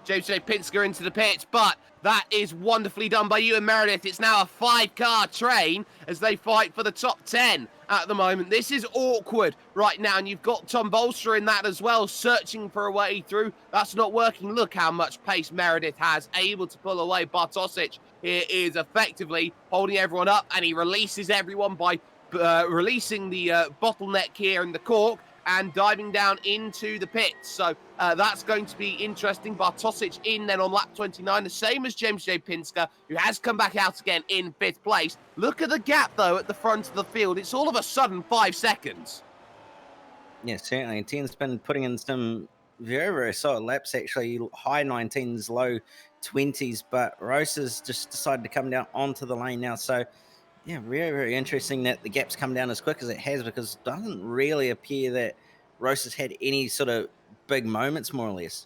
James J. Pinsker into the pits, but that is wonderfully done by Ewan Meredith. It's now a 5-car train as they fight for the top 10 at the moment. This is awkward right now, and you've got Tom Bolster in that as well, searching for a way through. That's not working. Look how much pace Meredith has, able to pull away. Bartosic here is effectively holding everyone up, and he releases everyone by releasing the bottleneck here in the cork and diving down into the pits. So that's going to be interesting. Bartosic in then on lap 29, the same as James J. Pinsker, who has come back out again in 5th place. Look at the gap, though, at the front of the field. It's all of a sudden 5 seconds. Yeah, certainly. And Tien's been putting in some very, very solid laps, actually. High 19s, low 20s. But Rose has just decided to come down onto the lane now. So yeah, very, very interesting that the gap's come down as quick as it has, because it doesn't really appear that Rose has had any sort of big moments, more or less.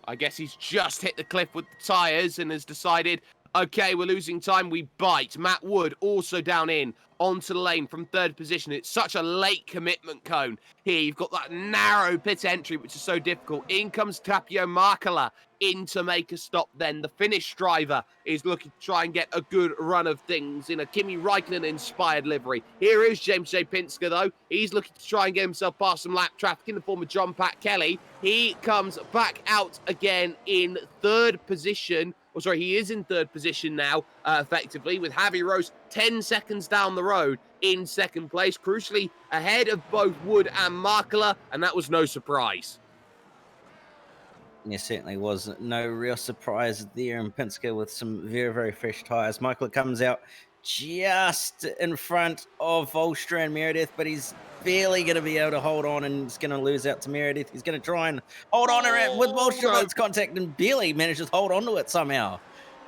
I guess he's just hit the cliff with the tyres and has decided, okay, we're losing time, we bite. Matt Wood also down in onto the lane from 3rd position. It's such a late commitment cone here. You've got that narrow pit entry, which is so difficult. In comes Tapio Markala in to make a stop then. The Finnish driver is looking to try and get a good run of things in a Kimi Räikkönen-inspired livery. Here is James J. Pinsker, though. He's looking to try and get himself past some lap traffic in the form of John Pat Kelly. He comes back out again in 3rd position. Oh, sorry, he is in 3rd position now, effectively, with Javi Rose 10 seconds down the road in 2nd place, crucially ahead of both Wood and Markala, and that was no surprise. Yeah, certainly was no real surprise there. And Pinsker with some very, very fresh tyres. Michael comes out just in front of Volstra and Meredith, but he's barely going to be able to hold on, and he's going to lose out to Meredith. He's going to try and hold on with Volstra, but it's contact, and barely manages to hold on to it somehow.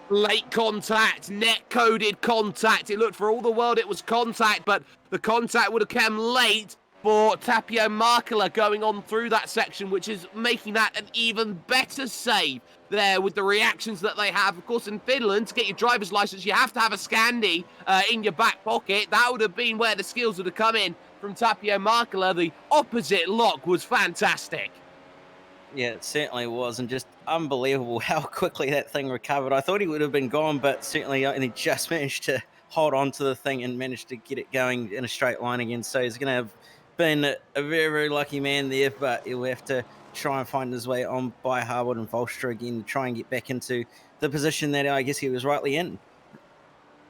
Late contact, net-coded contact. It looked for all the world it was contact, but the contact would have come late for Tapio Markala going on through that section, which is making that an even better save there with the reactions that they have. Of course, in Finland, to get your driver's license, you have to have a Scandi in your back pocket. That would have been where the skills would have come in from Tapio Markala. The opposite lock was fantastic. Yeah, it certainly was, and just unbelievable how quickly that thing recovered. I thought he would have been gone, but certainly and he just managed to hold on to the thing and managed to get it going in a straight line again. So he's going to have been a very, very lucky man there, but he'll have to try and find his way on by Harwood and Volstra again to try and get back into the position that I guess he was rightly in.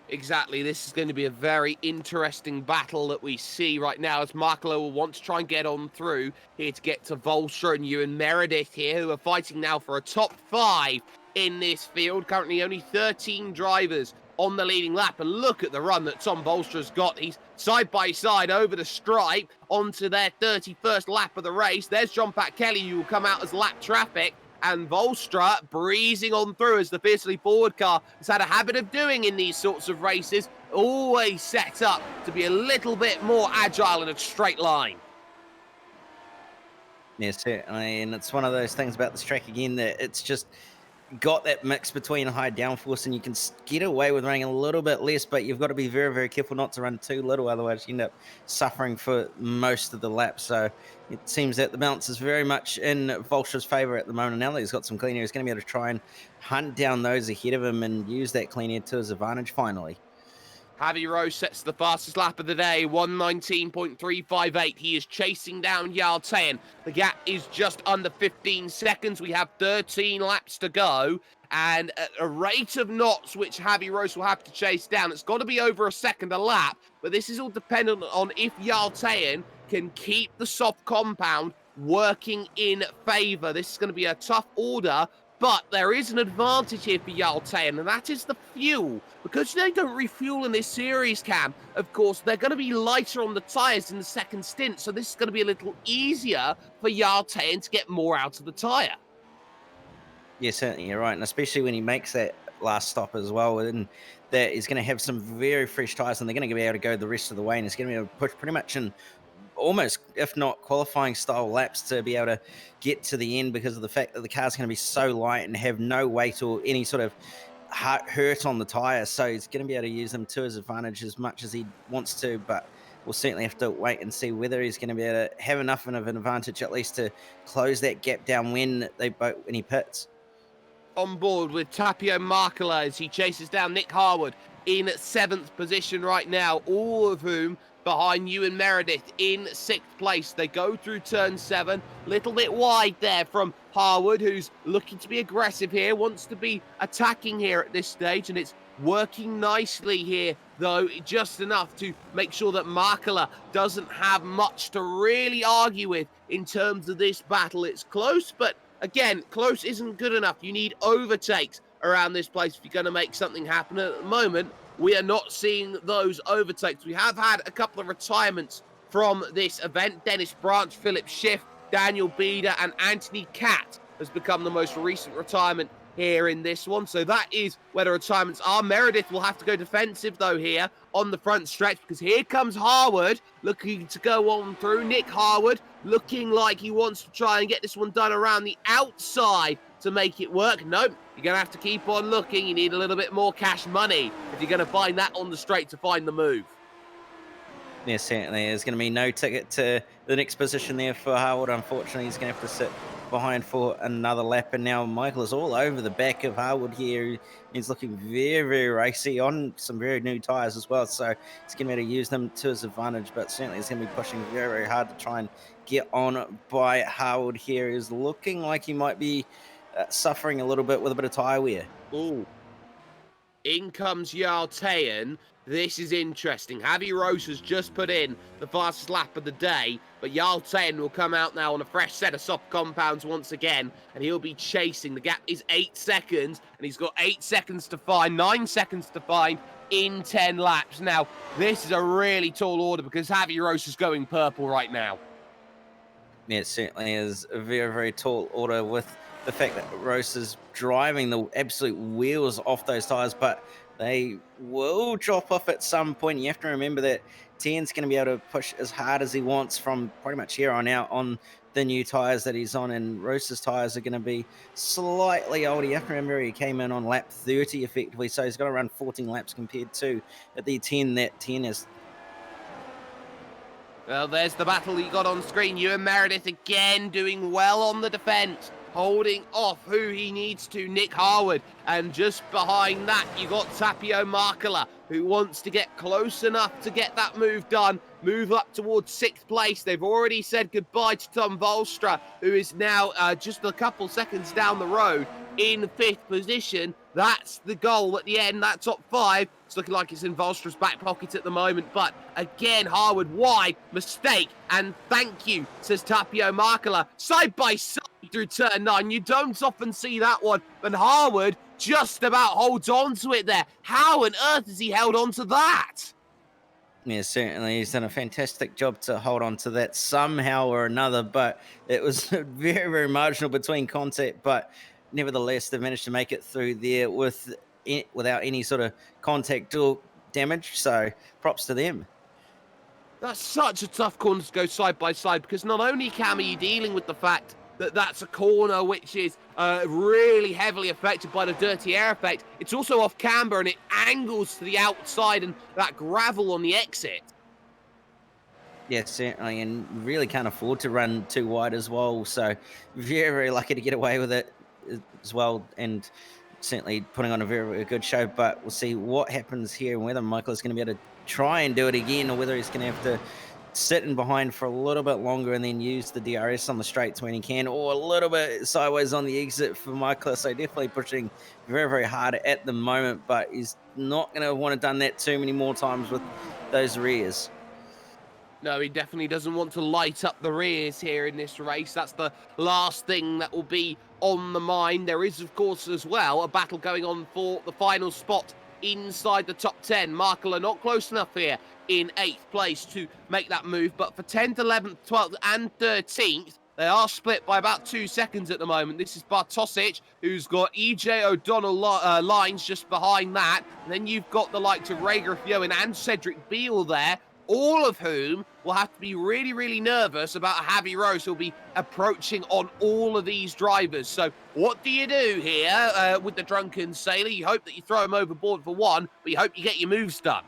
Exactly. This is going to be a very interesting battle that we see right now, as Markala will want to try and get on through here to get to Volstra and Ewan Meredith here, who are fighting now for a top 5 in this field. Currently only 13 drivers on the leading lap, and look at the run that Tom Bolstra's got. He's side by side over the stripe onto their 31st lap of the race. There's John Pat Kelly, who will come out as lap traffic, and Volstra breezing on through as the fiercely forward car has had a habit of doing in these sorts of races, always set up to be a little bit more agile in a straight line. Yeah, certainly, and it's one of those things about this track again that it's just got that mix between high downforce and you can get away with running a little bit less, but you've got to be very, very careful not to run too little, otherwise you end up suffering for most of the lap. So it seems that the balance is very much in Volstra's favor at the moment. Now that he's got some clean air, he's going to be able to try and hunt down those ahead of him and use that clean air to his advantage finally. Javi Rose sets the fastest lap of the day, 1:19.358. He is chasing down Yaltayan. The gap is just under 15 seconds. We have 13 laps to go. And at a rate of knots, which Javi Rose will have to chase down, it's got to be over a second a lap. But this is all dependent on if Yaltayan can keep the soft compound working in favour. This is going to be a tough order. But there is an advantage here for Yaltayan, and that is the fuel. Because they don't refuel in this series, Cam, of course, they're going to be lighter on the tyres in the second stint, so this is going to be a little easier for Yaltayan to get more out of the tyre. Yeah, certainly, you're right, and especially when he makes that last stop as well, and that he's going to have some very fresh tyres, and they're going to be able to go the rest of the way, and he's going to be able to push pretty much in almost, if not qualifying style laps to be able to get to the end because of the fact that the car's going to be so light and have no weight or any sort of hurt on the tyre. So he's going to be able to use them to his advantage as much as he wants to, but we'll certainly have to wait and see whether he's going to be able to have enough of an advantage at least to close that gap down when he pits. On board with Tapio Markela as he chases down Nick Harwood in 7th position right now, all of whom behind Ewan Meredith in 6th place. They go through turn 7, little bit wide there from Harwood, who's looking to be aggressive here, wants to be attacking here at this stage, and it's working nicely here, though, just enough to make sure that Markela doesn't have much to really argue with in terms of this battle. It's close, but again, close isn't good enough. You need overtakes around this place if you're going to make something happen. At the moment, we are not seeing those overtakes. We have had a couple of retirements from this event. Dennis Branch, Philip Schiff, Daniel Beeder, and Anthony Catt has become the most recent retirement here in this one. So that is where the retirements are. Meredith will have to go defensive, though, here on the front stretch, because here comes Harwood looking to go on through. Nick Harwood looking like he wants to try and get this one done around the outside to make it work. Nope, you're going to have to keep on looking. You need a little bit more cash money if you're going to find that on the straight to find the move. Yeah, certainly. There's going to be no ticket to the next position there for Harwood. Unfortunately, he's going to have to sit behind for another lap. And now Michael is all over the back of Harwood here. He's looking very, very racy on some very new tyres as well. So he's going to be able to use them to his advantage. But certainly he's going to be pushing very, very hard to try and get on by Harwood here. He's looking like he might be suffering a little bit with a bit of tyre wear. Ooh. In comes Yaltayan. This is interesting. Javi Rose has just put in the fastest lap of the day, but Yaltayan will come out now on a fresh set of soft compounds once again, and he'll be chasing. The gap is 8 seconds, and he's got 8 seconds to find, 9 seconds to find in 10 laps. Now, this is a really tall order because Javi Rose is going purple right now. Yeah, it certainly is a very, very tall order with the fact that Rose is driving the absolute wheels off those tyres, but they will drop off at some point. You have to remember that Tien's going to be able to push as hard as he wants from pretty much here on out on the new tyres that he's on, and Rose's tyres are going to be slightly older. You have to remember he came in on lap 30 effectively, so he's got to run 14 laps compared to the 10 that Tien is. Well, there's the battle you got on screen. Ewan Meredith again doing well on the defence, holding off who he needs to, Nick Harwood. And just behind that, you got Tapio Markela, who wants to get close enough to get that move done, move up towards 6th place. They've already said goodbye to Tom Volstra, who is now just a couple seconds down the road in 5th position. That's the goal at the end, that top 5. It's looking like it's in Volstra's back pocket at the moment, but again, Harwood wide, mistake, and thank you, says Tapio Markela. Side by side through turn 9, you don't often see that one, but Harwood just about holds on to it there. How on earth has he held on to that? Yeah, certainly. He's done a fantastic job to hold on to that somehow or another, but it was very, very marginal between contact. But nevertheless, they've managed to make it through there without any sort of contact or damage. So props to them. That's such a tough corner to go side by side because not only, Cam, are you dealing with the fact that that's a corner which is really heavily affected by the dirty air effect, it's also off camber and it angles to the outside and that gravel on the exit. Yeah, certainly, and really can't afford to run too wide as well. So very, very lucky to get away with it as well, and certainly putting on a very, very good show. But we'll see what happens here and whether Michael is going to be able to try and do it again, or whether he's going to have to sit in behind for a little bit longer and then use the DRS on the straights when he can, or a little bit sideways on the exit for Michael. So definitely pushing very, very hard at the moment, but he's not going to want to done that too many more times with those rears. No, he definitely doesn't want to light up the rears here in this race. That's the last thing that will be on the mind. There is, of course, as well, a battle going on for the final spot inside the top 10. Markle are not close enough here in 8th place to make that move, but for 10th, 11th, 12th and 13th, they are split by about 2 seconds at the moment. This is Bartosic, who's got EJ O'Donnell lines just behind that. And then you've got the likes of Ray Griffioen and Cedric Beale there, all of whom will have to be really, really nervous about Javi Rose, who'll be approaching on all of these drivers. So what do you do here with the drunken sailor? You hope that you throw him overboard for one, but you hope you get your moves done.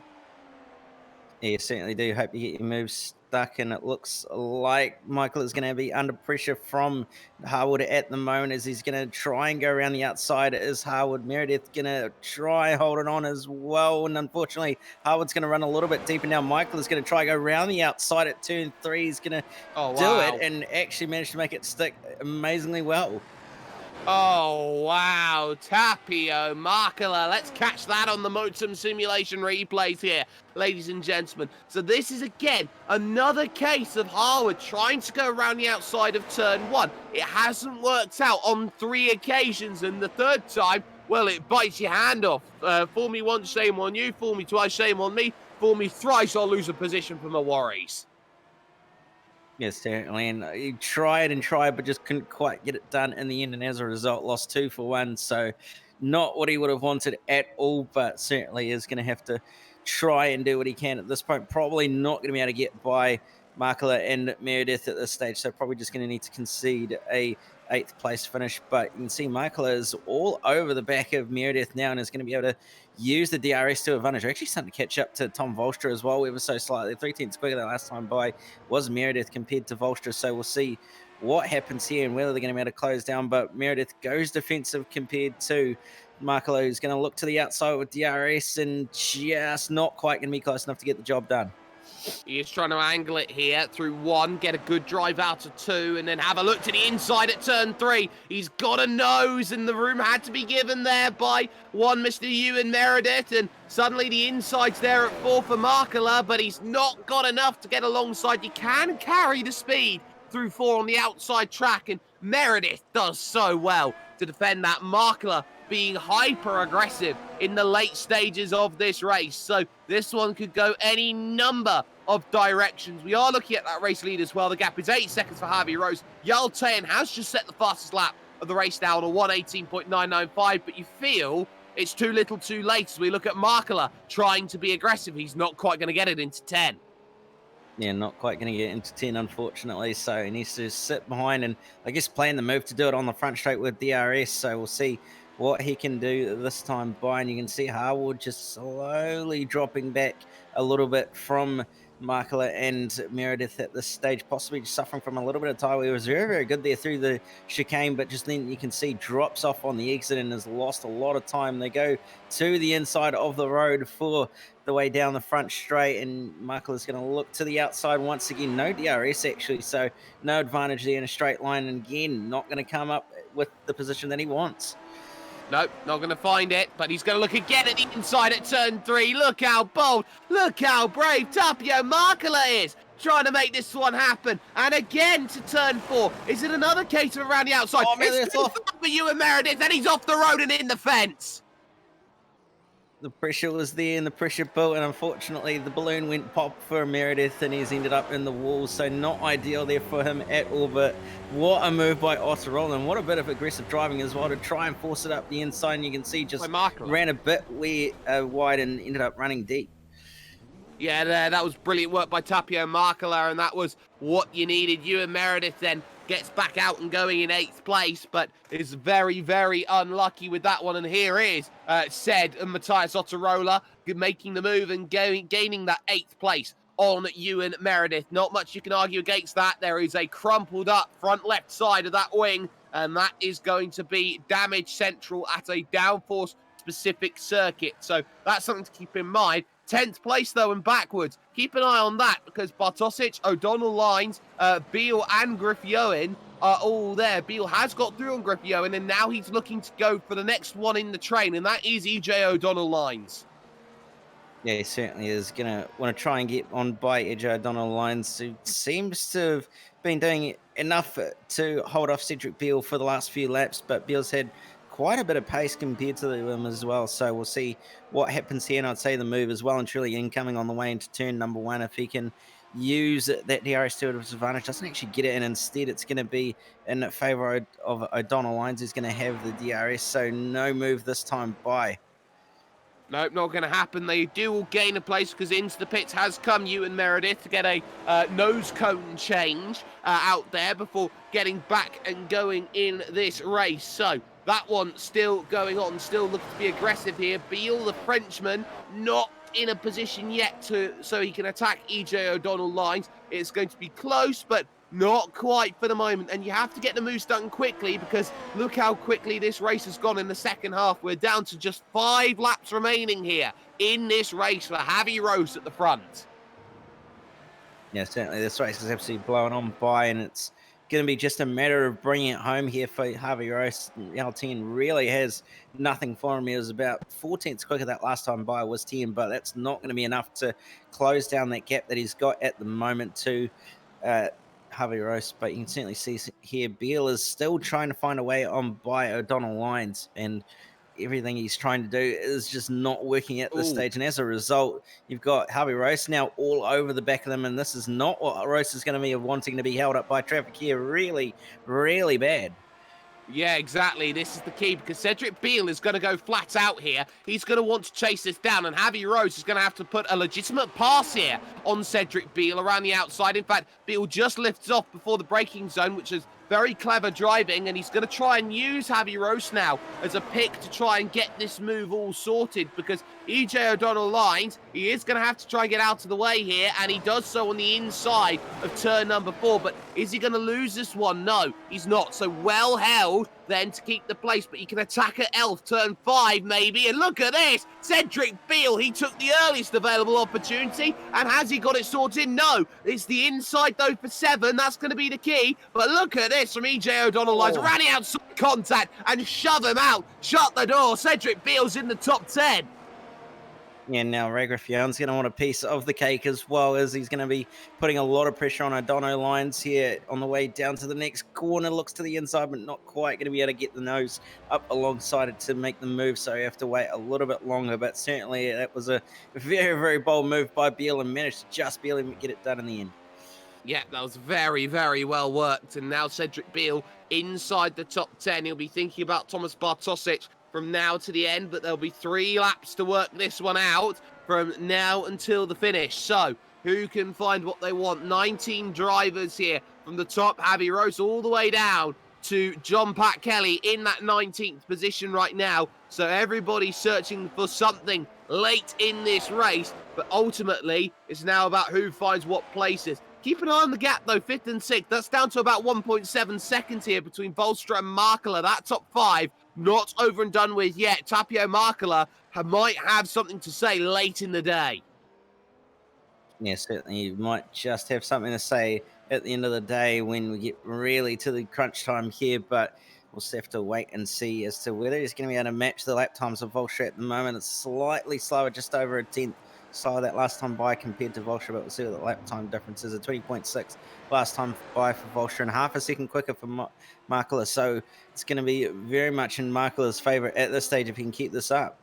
Yeah, you certainly do hope you get your moves stuck, and it looks like Michael is going to be under pressure from Harwood at the moment as he's going to try and go around the outside. Is Harwood Meredith going to try hold it on as well? And unfortunately, Harwood's going to run a little bit deeper now. Michael is going to try go around the outside at turn 3. He's going to do it and actually manage to make it stick amazingly well. Oh, wow. Tapio Markela. Let's catch that on the Motum simulation replays here, ladies and gentlemen. So this is, again, another case of Harwood trying to go around the outside of turn 1. It hasn't worked out on 3 occasions, and the third time, well, it bites your hand off. Fool me once, shame on you. Fool me twice, shame on me. Fool me thrice, I'll lose a position for my worries. Yes, certainly. And he tried, but just couldn't quite get it done in the end. And as a result, lost 2 for 1. So not what he would have wanted at all, but certainly is going to have to try and do what he can at this point. Probably not going to be able to get by Markela and Meredith at this stage. So probably just going to need to concede a 8th place finish. But you can see Markela is all over the back of Meredith now and is going to be able to use the DRS to advantage. They're actually starting to catch up to Tom Volstra as well, ever so slightly. 3 tenths quicker than last time by was Meredith compared to Volstra. So we'll see what happens here and whether they're going to be able to close down. But Meredith goes defensive compared to Markela, who's going to look to the outside with DRS and just not quite going to be close enough to get the job done. He is trying to angle it here through 1, get a good drive out of 2, and then have a look to the inside at turn 3. He's got a nose, and the room had to be given there by one Mr. Ewan Meredith, and suddenly the inside's there at 4 for Markela, but he's not got enough to get alongside. He can carry the speed through 4 on the outside track, and Meredith does so well to defend that. Markela being hyper-aggressive in the late stages of this race. So this one could go any number of directions. We are looking at that race lead as well. The gap is 8 seconds for Javi Rose. Yaltayan has just set the fastest lap of the race now on a 1:18.995, but you feel it's too little too late as we look at Markela trying to be aggressive. He's not quite going to get it into 10. Yeah, not quite going to get into 10, unfortunately. So he needs to sit behind and, I guess, plan the move to do it on the front straight with DRS. So we'll see what he can do this time by. And you can see Harwood just slowly dropping back a little bit from Markela and Meredith at this stage, possibly just suffering from a little bit of tire. He was very, very good there through the chicane, but just then you can see drops off on the exit and has lost a lot of time. They go to the inside of the road for the way down the front straight, and Michael is going to look to the outside once again. No DRS actually, so no advantage there in a straight line, and again not going to come up with the position that he wants. Nope, not going to find it, but he's going to look again at the inside at turn 3. Look how bold, look how brave Tapio Markela is, trying to make this one happen. And again to turn 4. Is it another case of around the outside? Oh, it's off for you and Meredith, and he's off the road and in the fence. The pressure was there and the pressure built, and unfortunately the balloon went pop for Meredith and he's ended up in the wall, so not ideal there for him at all. But what a move by Otterola, and what a bit of aggressive driving as well to try and force it up the inside. And you can see just ran a bit wide and ended up running deep. Yeah, that was brilliant work by Tapio Markela, and that was what you needed. Ewan Meredith then gets back out and going in 8th place, but is very, very unlucky with that one. And here is Ced and Matthias Otterola making the move and gaining that 8th place on Ewan Meredith. Not much you can argue against that. There is a crumpled up front left side of that wing, and that is going to be damage central at a downforce specific circuit. So that's something to keep in mind. 10th place, though, and backwards. Keep an eye on that, because Bartosic, O'Donnell Lines, Beale and Griffioen are all there. Beale has got through on Griffioen, and now he's looking to go for the next one in the train, and that is EJ O'Donnell Lines. Yeah, he certainly is going to want to try and get on by EJ O'Donnell Lines, who seems to have been doing enough to hold off Cedric Beale for the last few laps, but Beale's had quite a bit of pace compared to him as well, so we'll see what happens here. And I'd say the move as well and truly incoming on the way into turn number 1. If he can use that DRS to his advantage, doesn't actually get it, and instead it's going to be in favour of O'Donnell Lines, who's going to have the DRS, so no move this time by. Nope, not going to happen. They do all gain a place because into the pits has come Ewan Meredith to get a nose cone change out there before getting back and going in this race. So that one still going on, still looking to be aggressive here. Beale, the Frenchman, not in a position yet so he can attack EJ O'Donnell Lines. It's going to be close, but not quite for the moment. And you have to get the moves done quickly, because look how quickly this race has gone in the second half. We're down to just 5 laps remaining here in this race for Javi Rose at the front. Yeah, certainly this race is absolutely blowing on by, and it's going to be just a matter of bringing it home here for Javi Rose. L10 really has nothing for him. He was about 14ths quicker that last time by, was 10, but that's not going to be enough to close down that gap that he's got at the moment to Javi Rose. But you can certainly see here Beale is still trying to find a way on by O'Donnell Lines, and everything he's trying to do is just not working at this stage. And as a result, you've got Javi Rose now all over the back of them, and this is not what Rose is going to be wanting to be held up by traffic here. Really, really bad. Yeah, exactly. This is the key, because Cedric Beale is going to go flat out here. He's going to want to chase this down, and Javi Rose is going to have to put a legitimate pass here on Cedric Beale around the outside. In fact, Beale just lifts off before the braking zone, which is very clever driving, and he's going to try and use Javi Rose now as a pick to try and get this move all sorted, because EJ O'Donnell Lines, he is going to have to try and get out of the way here, and he does so on the inside of turn number 4. But is he going to lose this one? No, he's not. So well held then to keep the place, but he can attack at Elf, turn 5 maybe, and look at this, Cedric Beale, he took the earliest available opportunity, and has he got it sorted? No, it's the inside though for 7, that's going to be the key, but look at this from EJ O'Donnell Lines, running outside contact and shove him out, shut the door. Cedric Beale's in the top 10. Yeah, now Ray Griffioen's going to want a piece of the cake, as well as he's going to be putting a lot of pressure on O'Donnell Lines here on the way down to the next corner. Looks to the inside, but not quite going to be able to get the nose up alongside it to make the move, so you have to wait a little bit longer. But certainly that was a very, very bold move by Beale, and managed to just barely get it done in the end. Yeah, that was very, very well worked. And now Cedric Beale inside the top 10. He'll be thinking about Thomas Bartosic from now to the end, but there'll be 3 laps to work this one out from now until the finish. So who can find what they want? 19 drivers here from the top, Javi Rose, all the way down to John Pat Kelly in that 19th position right now. So everybody's searching for something late in this race, but ultimately it's now about who finds what places. Keep an eye on the gap, though, 5th and 6th. That's down to about 1.7 seconds here between Volstra and Markela. That top 5, not over and done with yet. Tapio Markela might have something to say late in the day. Yeah, certainly you might just have something to say at the end of the day when we get really to the crunch time here, but we'll just have to wait and see as to whether he's going to be able to match the lap times of Volstra at the moment. It's slightly slower, just over a 10th. Saw that last time by compared to Volstra, but we'll see what the lap time difference is. A 20.6 last time by for Volstra, and half a second quicker for Markela. So it's going to be very much in Markela's favour at this stage if he can keep this up.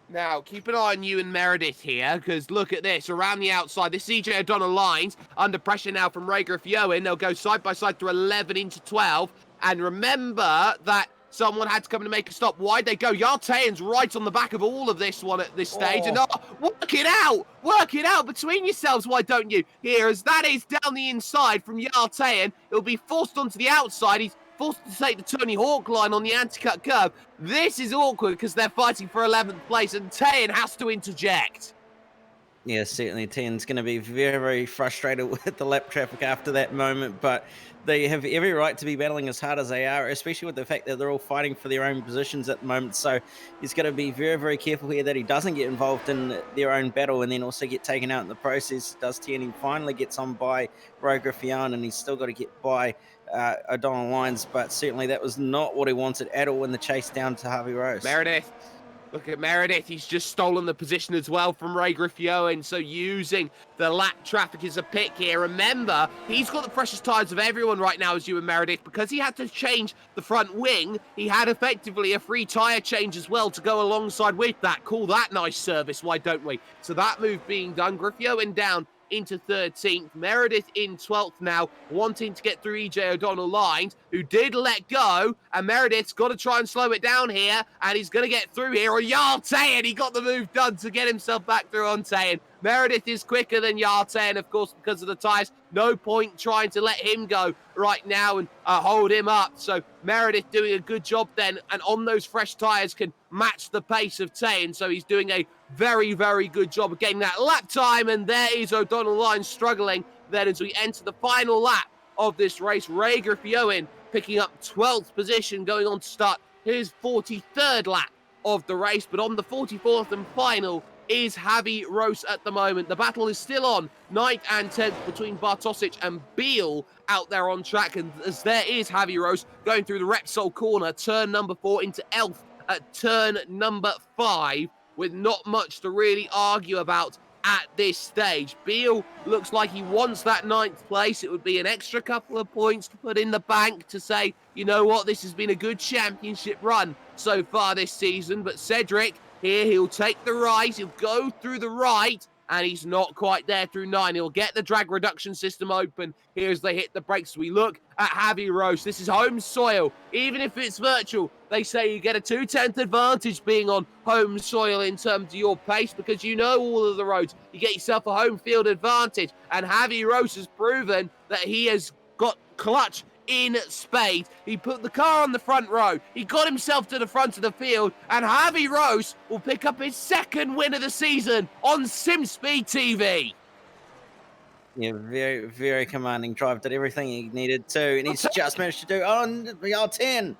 Now, keep an eye on you and Meredith here, because look at this. Around the outside, this CJ O'Donnell lines under pressure now from Ray Griffioen. They'll go side by side through 11 into 12. And remember that someone had to come and make a stop. Why'd they go? Yartayan's right on the back of all of this one at this stage. And work it out. Work it out between yourselves, why don't you? Here, as that is down the inside from Yartayan, it'll be forced onto the outside. He's forced to take the Tony Hawk line on the anti-cut curve. This is awkward because they're fighting for 11th place and Tayan has to interject. Yeah, certainly Tayan's going to be very, very frustrated with the lap traffic after that moment, but they have every right to be battling as hard as they are, especially with the fact that they're all fighting for their own positions at the moment. So he's got to be very, very careful here that he doesn't get involved in their own battle and then also get taken out in the process. Does Tayan? He finally gets on by Ray Griffioen and he's still got to get by O'Donnell lines, but certainly that was not what he wanted at all in the chase down to Harvey Rose. Meredith. Look at Meredith, he's just stolen the position as well from Ray Griffioen, so using the lap traffic as a pick here. Remember, he's got the precious tyres of everyone right now as you and Meredith, because he had to change the front wing, he had effectively a free tyre change as well to go alongside with that. Call that nice service, why don't we? So that move being done, Griffioen down into 13th, Meredith in 12th now, wanting to get through EJ O'Donnell lines, who did let go, and Meredith's got to try and slow it down here, and he's going to get through here, or Yartayan, he got the move done to get himself back through on Tayan. Meredith is quicker than Yartayan, of course, because of the tyres. No point trying to let him go right now and hold him up. So Meredith doing a good job then, and on those fresh tyres can match the pace of Tayan. So he's doing a very, very good job of getting that lap time. And there is O'Donnell line struggling then as we enter the final lap of this race. Ray Griffioen picking up 12th position, going on to start his 43rd lap of the race. But on the 44th and final is Javi Rose at the moment. The battle is still on, 9th and 10th between Bartosic and Beal out there on track. And as there is Javi Rose going through the Repsol corner, turn number 4 into Elf at turn number 5, with not much to really argue about at this stage. Beal looks like he wants that 9th place. It would be an extra couple of points to put in the bank to say, you know what, this has been a good championship run so far this season. But Cedric, here, he'll take the right, he'll go through the right, and he's not quite there through 9. He'll get the drag reduction system open here as they hit the brakes. We look at Javi Rose. This is home soil. Even if it's virtual, they say you get a 2/10 advantage being on home soil in terms of your pace, because you know all of the roads. You get yourself a home field advantage, and Javi Rose has proven that he has got clutch in spades. He put the car on the front row, he got himself to the front of the field, and Javi Rose will pick up his 2nd win of the season on SimSpeed TV. Yeah, very, very commanding drive. Did everything he needed to, and he's just managed to do on R10.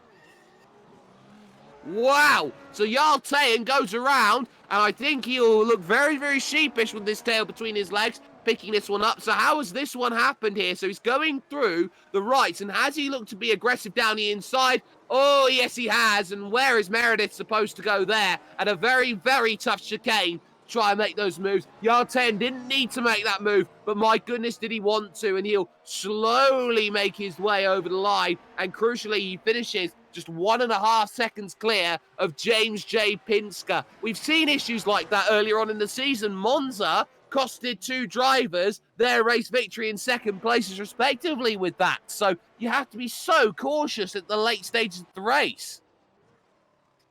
Wow. So Yartayan goes around, and I think he'll look very, very sheepish with this tail between his legs, picking this one up. So how has this one happened here? So he's going through the right, and has he looked to be aggressive down the inside? Oh, yes, he has. And where is Meredith supposed to go there? At a very, very tough chicane. Try and make those moves. Yartayan didn't need to make that move, but my goodness, did he want to? And he'll slowly make his way over the line. And crucially, he finishes just 1.5 seconds clear of James J. Pinsker. We've seen issues like that earlier on in the season. Monza costed 2 drivers their race victory and 2nd places respectively with that. So you have to be so cautious at the late stages of the race.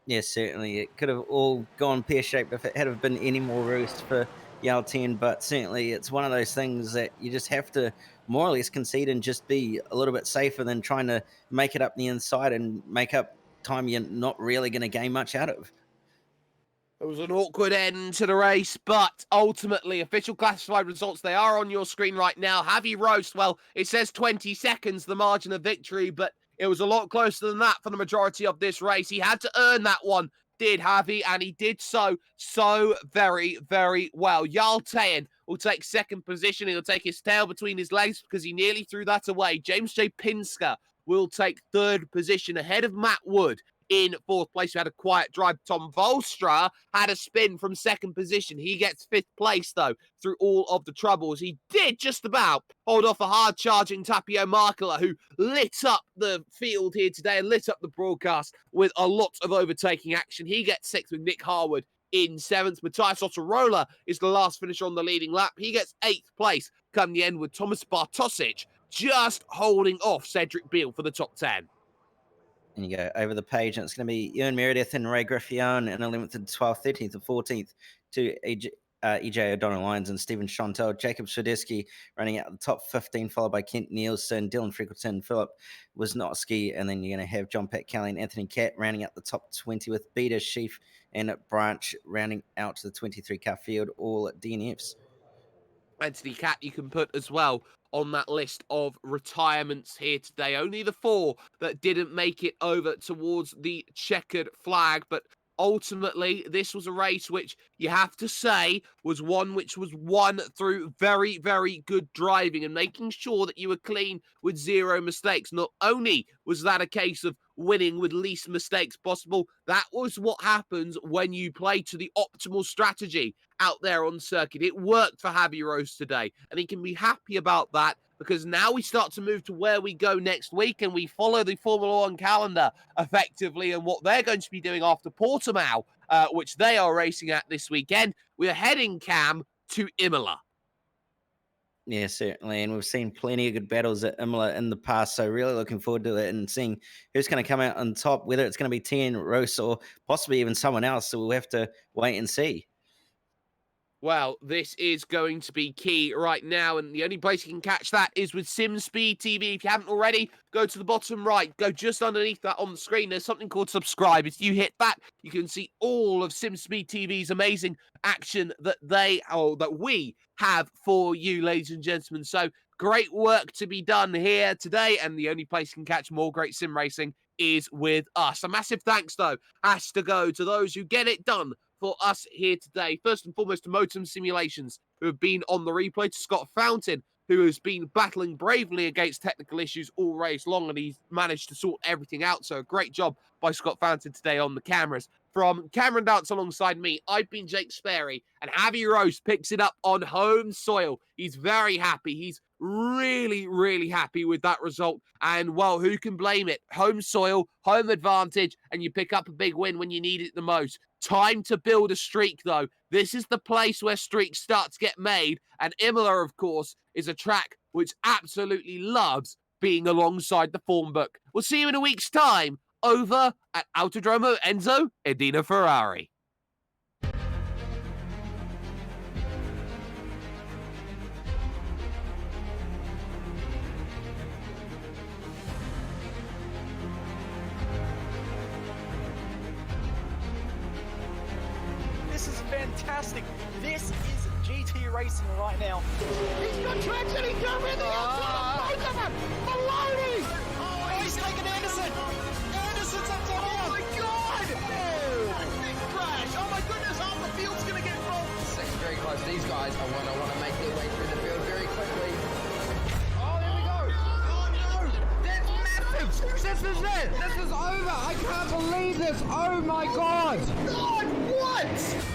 Yes, certainly. It could have all gone pear-shaped if it had have been any more roost for Yao-10, but certainly it's one of those things that you just have to more or less concede and just be a little bit safer than trying to make it up the inside and make up time you're not really going to gain much out of. It was an awkward end to the race, but ultimately, official classified results, they are on your screen right now. Javi Rose, well, it says 20 seconds, the margin of victory, but it was a lot closer than that for the majority of this race. He had to earn that one, did Javi, and he did so very, very well. Yartayan will take 2nd position. He'll take his tail between his legs because he nearly threw that away. James J. Pinsker will take 3rd position ahead of Matt Wood. In 4th place, we had a quiet drive. Tom Volstra had a spin from 2nd position. He gets 5th place, though, through all of the troubles. He did just about hold off a hard-charging Tapio Markela, who lit up the field here today and lit up the broadcast with a lot of overtaking action. He gets 6th with Nick Harwood in 7th. Matthias Ottarola is the last finisher on the leading lap. He gets 8th place come the end, with Thomas Bartosic just holding off Cedric Beale for the top 10. And you go over the page, and it's going to be Ewan Meredith and Ray Griffion in 11th and 12th, 13th and 14th to EJ O'Donnell Lyons and Stephen Chantel. Jacob Swiderski running out the top 15, followed by Kent Nielsen, Dylan Freckleton, Philip Wisnotski, and then you're going to have John Pat Kelly and Anthony Catt rounding out the top 20, with Beta, Sheaf, and Branch rounding out to the 23-car field, all DNFs. Anthony Catt you can put as well on that list of retirements here today. Only the 4 that didn't make it over towards the checkered flag, but ultimately this was a race which you have to say was one which was won through very, very good driving and making sure that you were clean with 0 mistakes. Not only was that a case of winning with least mistakes possible, that was what happens when you play to the optimal strategy out there on circuit. It worked for Javi Rose today, and he can be happy about that, because now we start to move to where we go next week, and we follow the Formula One calendar effectively and what they're going to be doing after Portimao, which they are racing at this weekend. We're heading, Cam, to Imola. Yeah, certainly. And we've seen plenty of good battles at Imola in the past. So really looking forward to it and seeing who's going to come out on top, whether it's going to be Tien, Rose, or possibly even someone else. So we'll have to wait and see. Well, this is going to be key right now, and the only place you can catch that is with SimSpeed TV. If you haven't already, go to the bottom right, go just underneath that on the screen. There's something called subscribe. If you hit that, you can see all of SimSpeed TV's amazing action that we have for you, ladies and gentlemen. So great work to be done here today, and the only place you can catch more great sim racing is with us. A massive thanks, though, has to go to those who get it done for us here today. First and foremost to Motum Simulations, who have been on the replay, to Scott Fountain, who has been battling bravely against technical issues all race long, and he's managed to sort everything out. So a great job by Scott Fountain today on the cameras. From Cameron Dance alongside me, I've been Jake Sperry, and Javi Rose picks it up on home soil. He's very happy. He's really, really happy with that result. And, well, who can blame it? Home soil, home advantage, and you pick up a big win when you need it the most. Time to build a streak, though. This is the place where streaks start to get made. And Imola, of course, is a track which absolutely loves being alongside the form book. We'll see you in a week's time over at Autodromo Enzo Edina Ferrari. This is fantastic. This is GT racing right now. He's got traction, he's got rid of the outside, both of them! Maloney! Oh, he's taken Anderson. Anderson's up top. Oh my God! Oh, big crash! Oh my goodness, half the field's gonna get rolled! It's very close. These guys are want to make their way through the field very quickly. Oh, there we go. Oh, no. That's massive. This is it. This is over. I can't believe this. Oh, my God. God, what?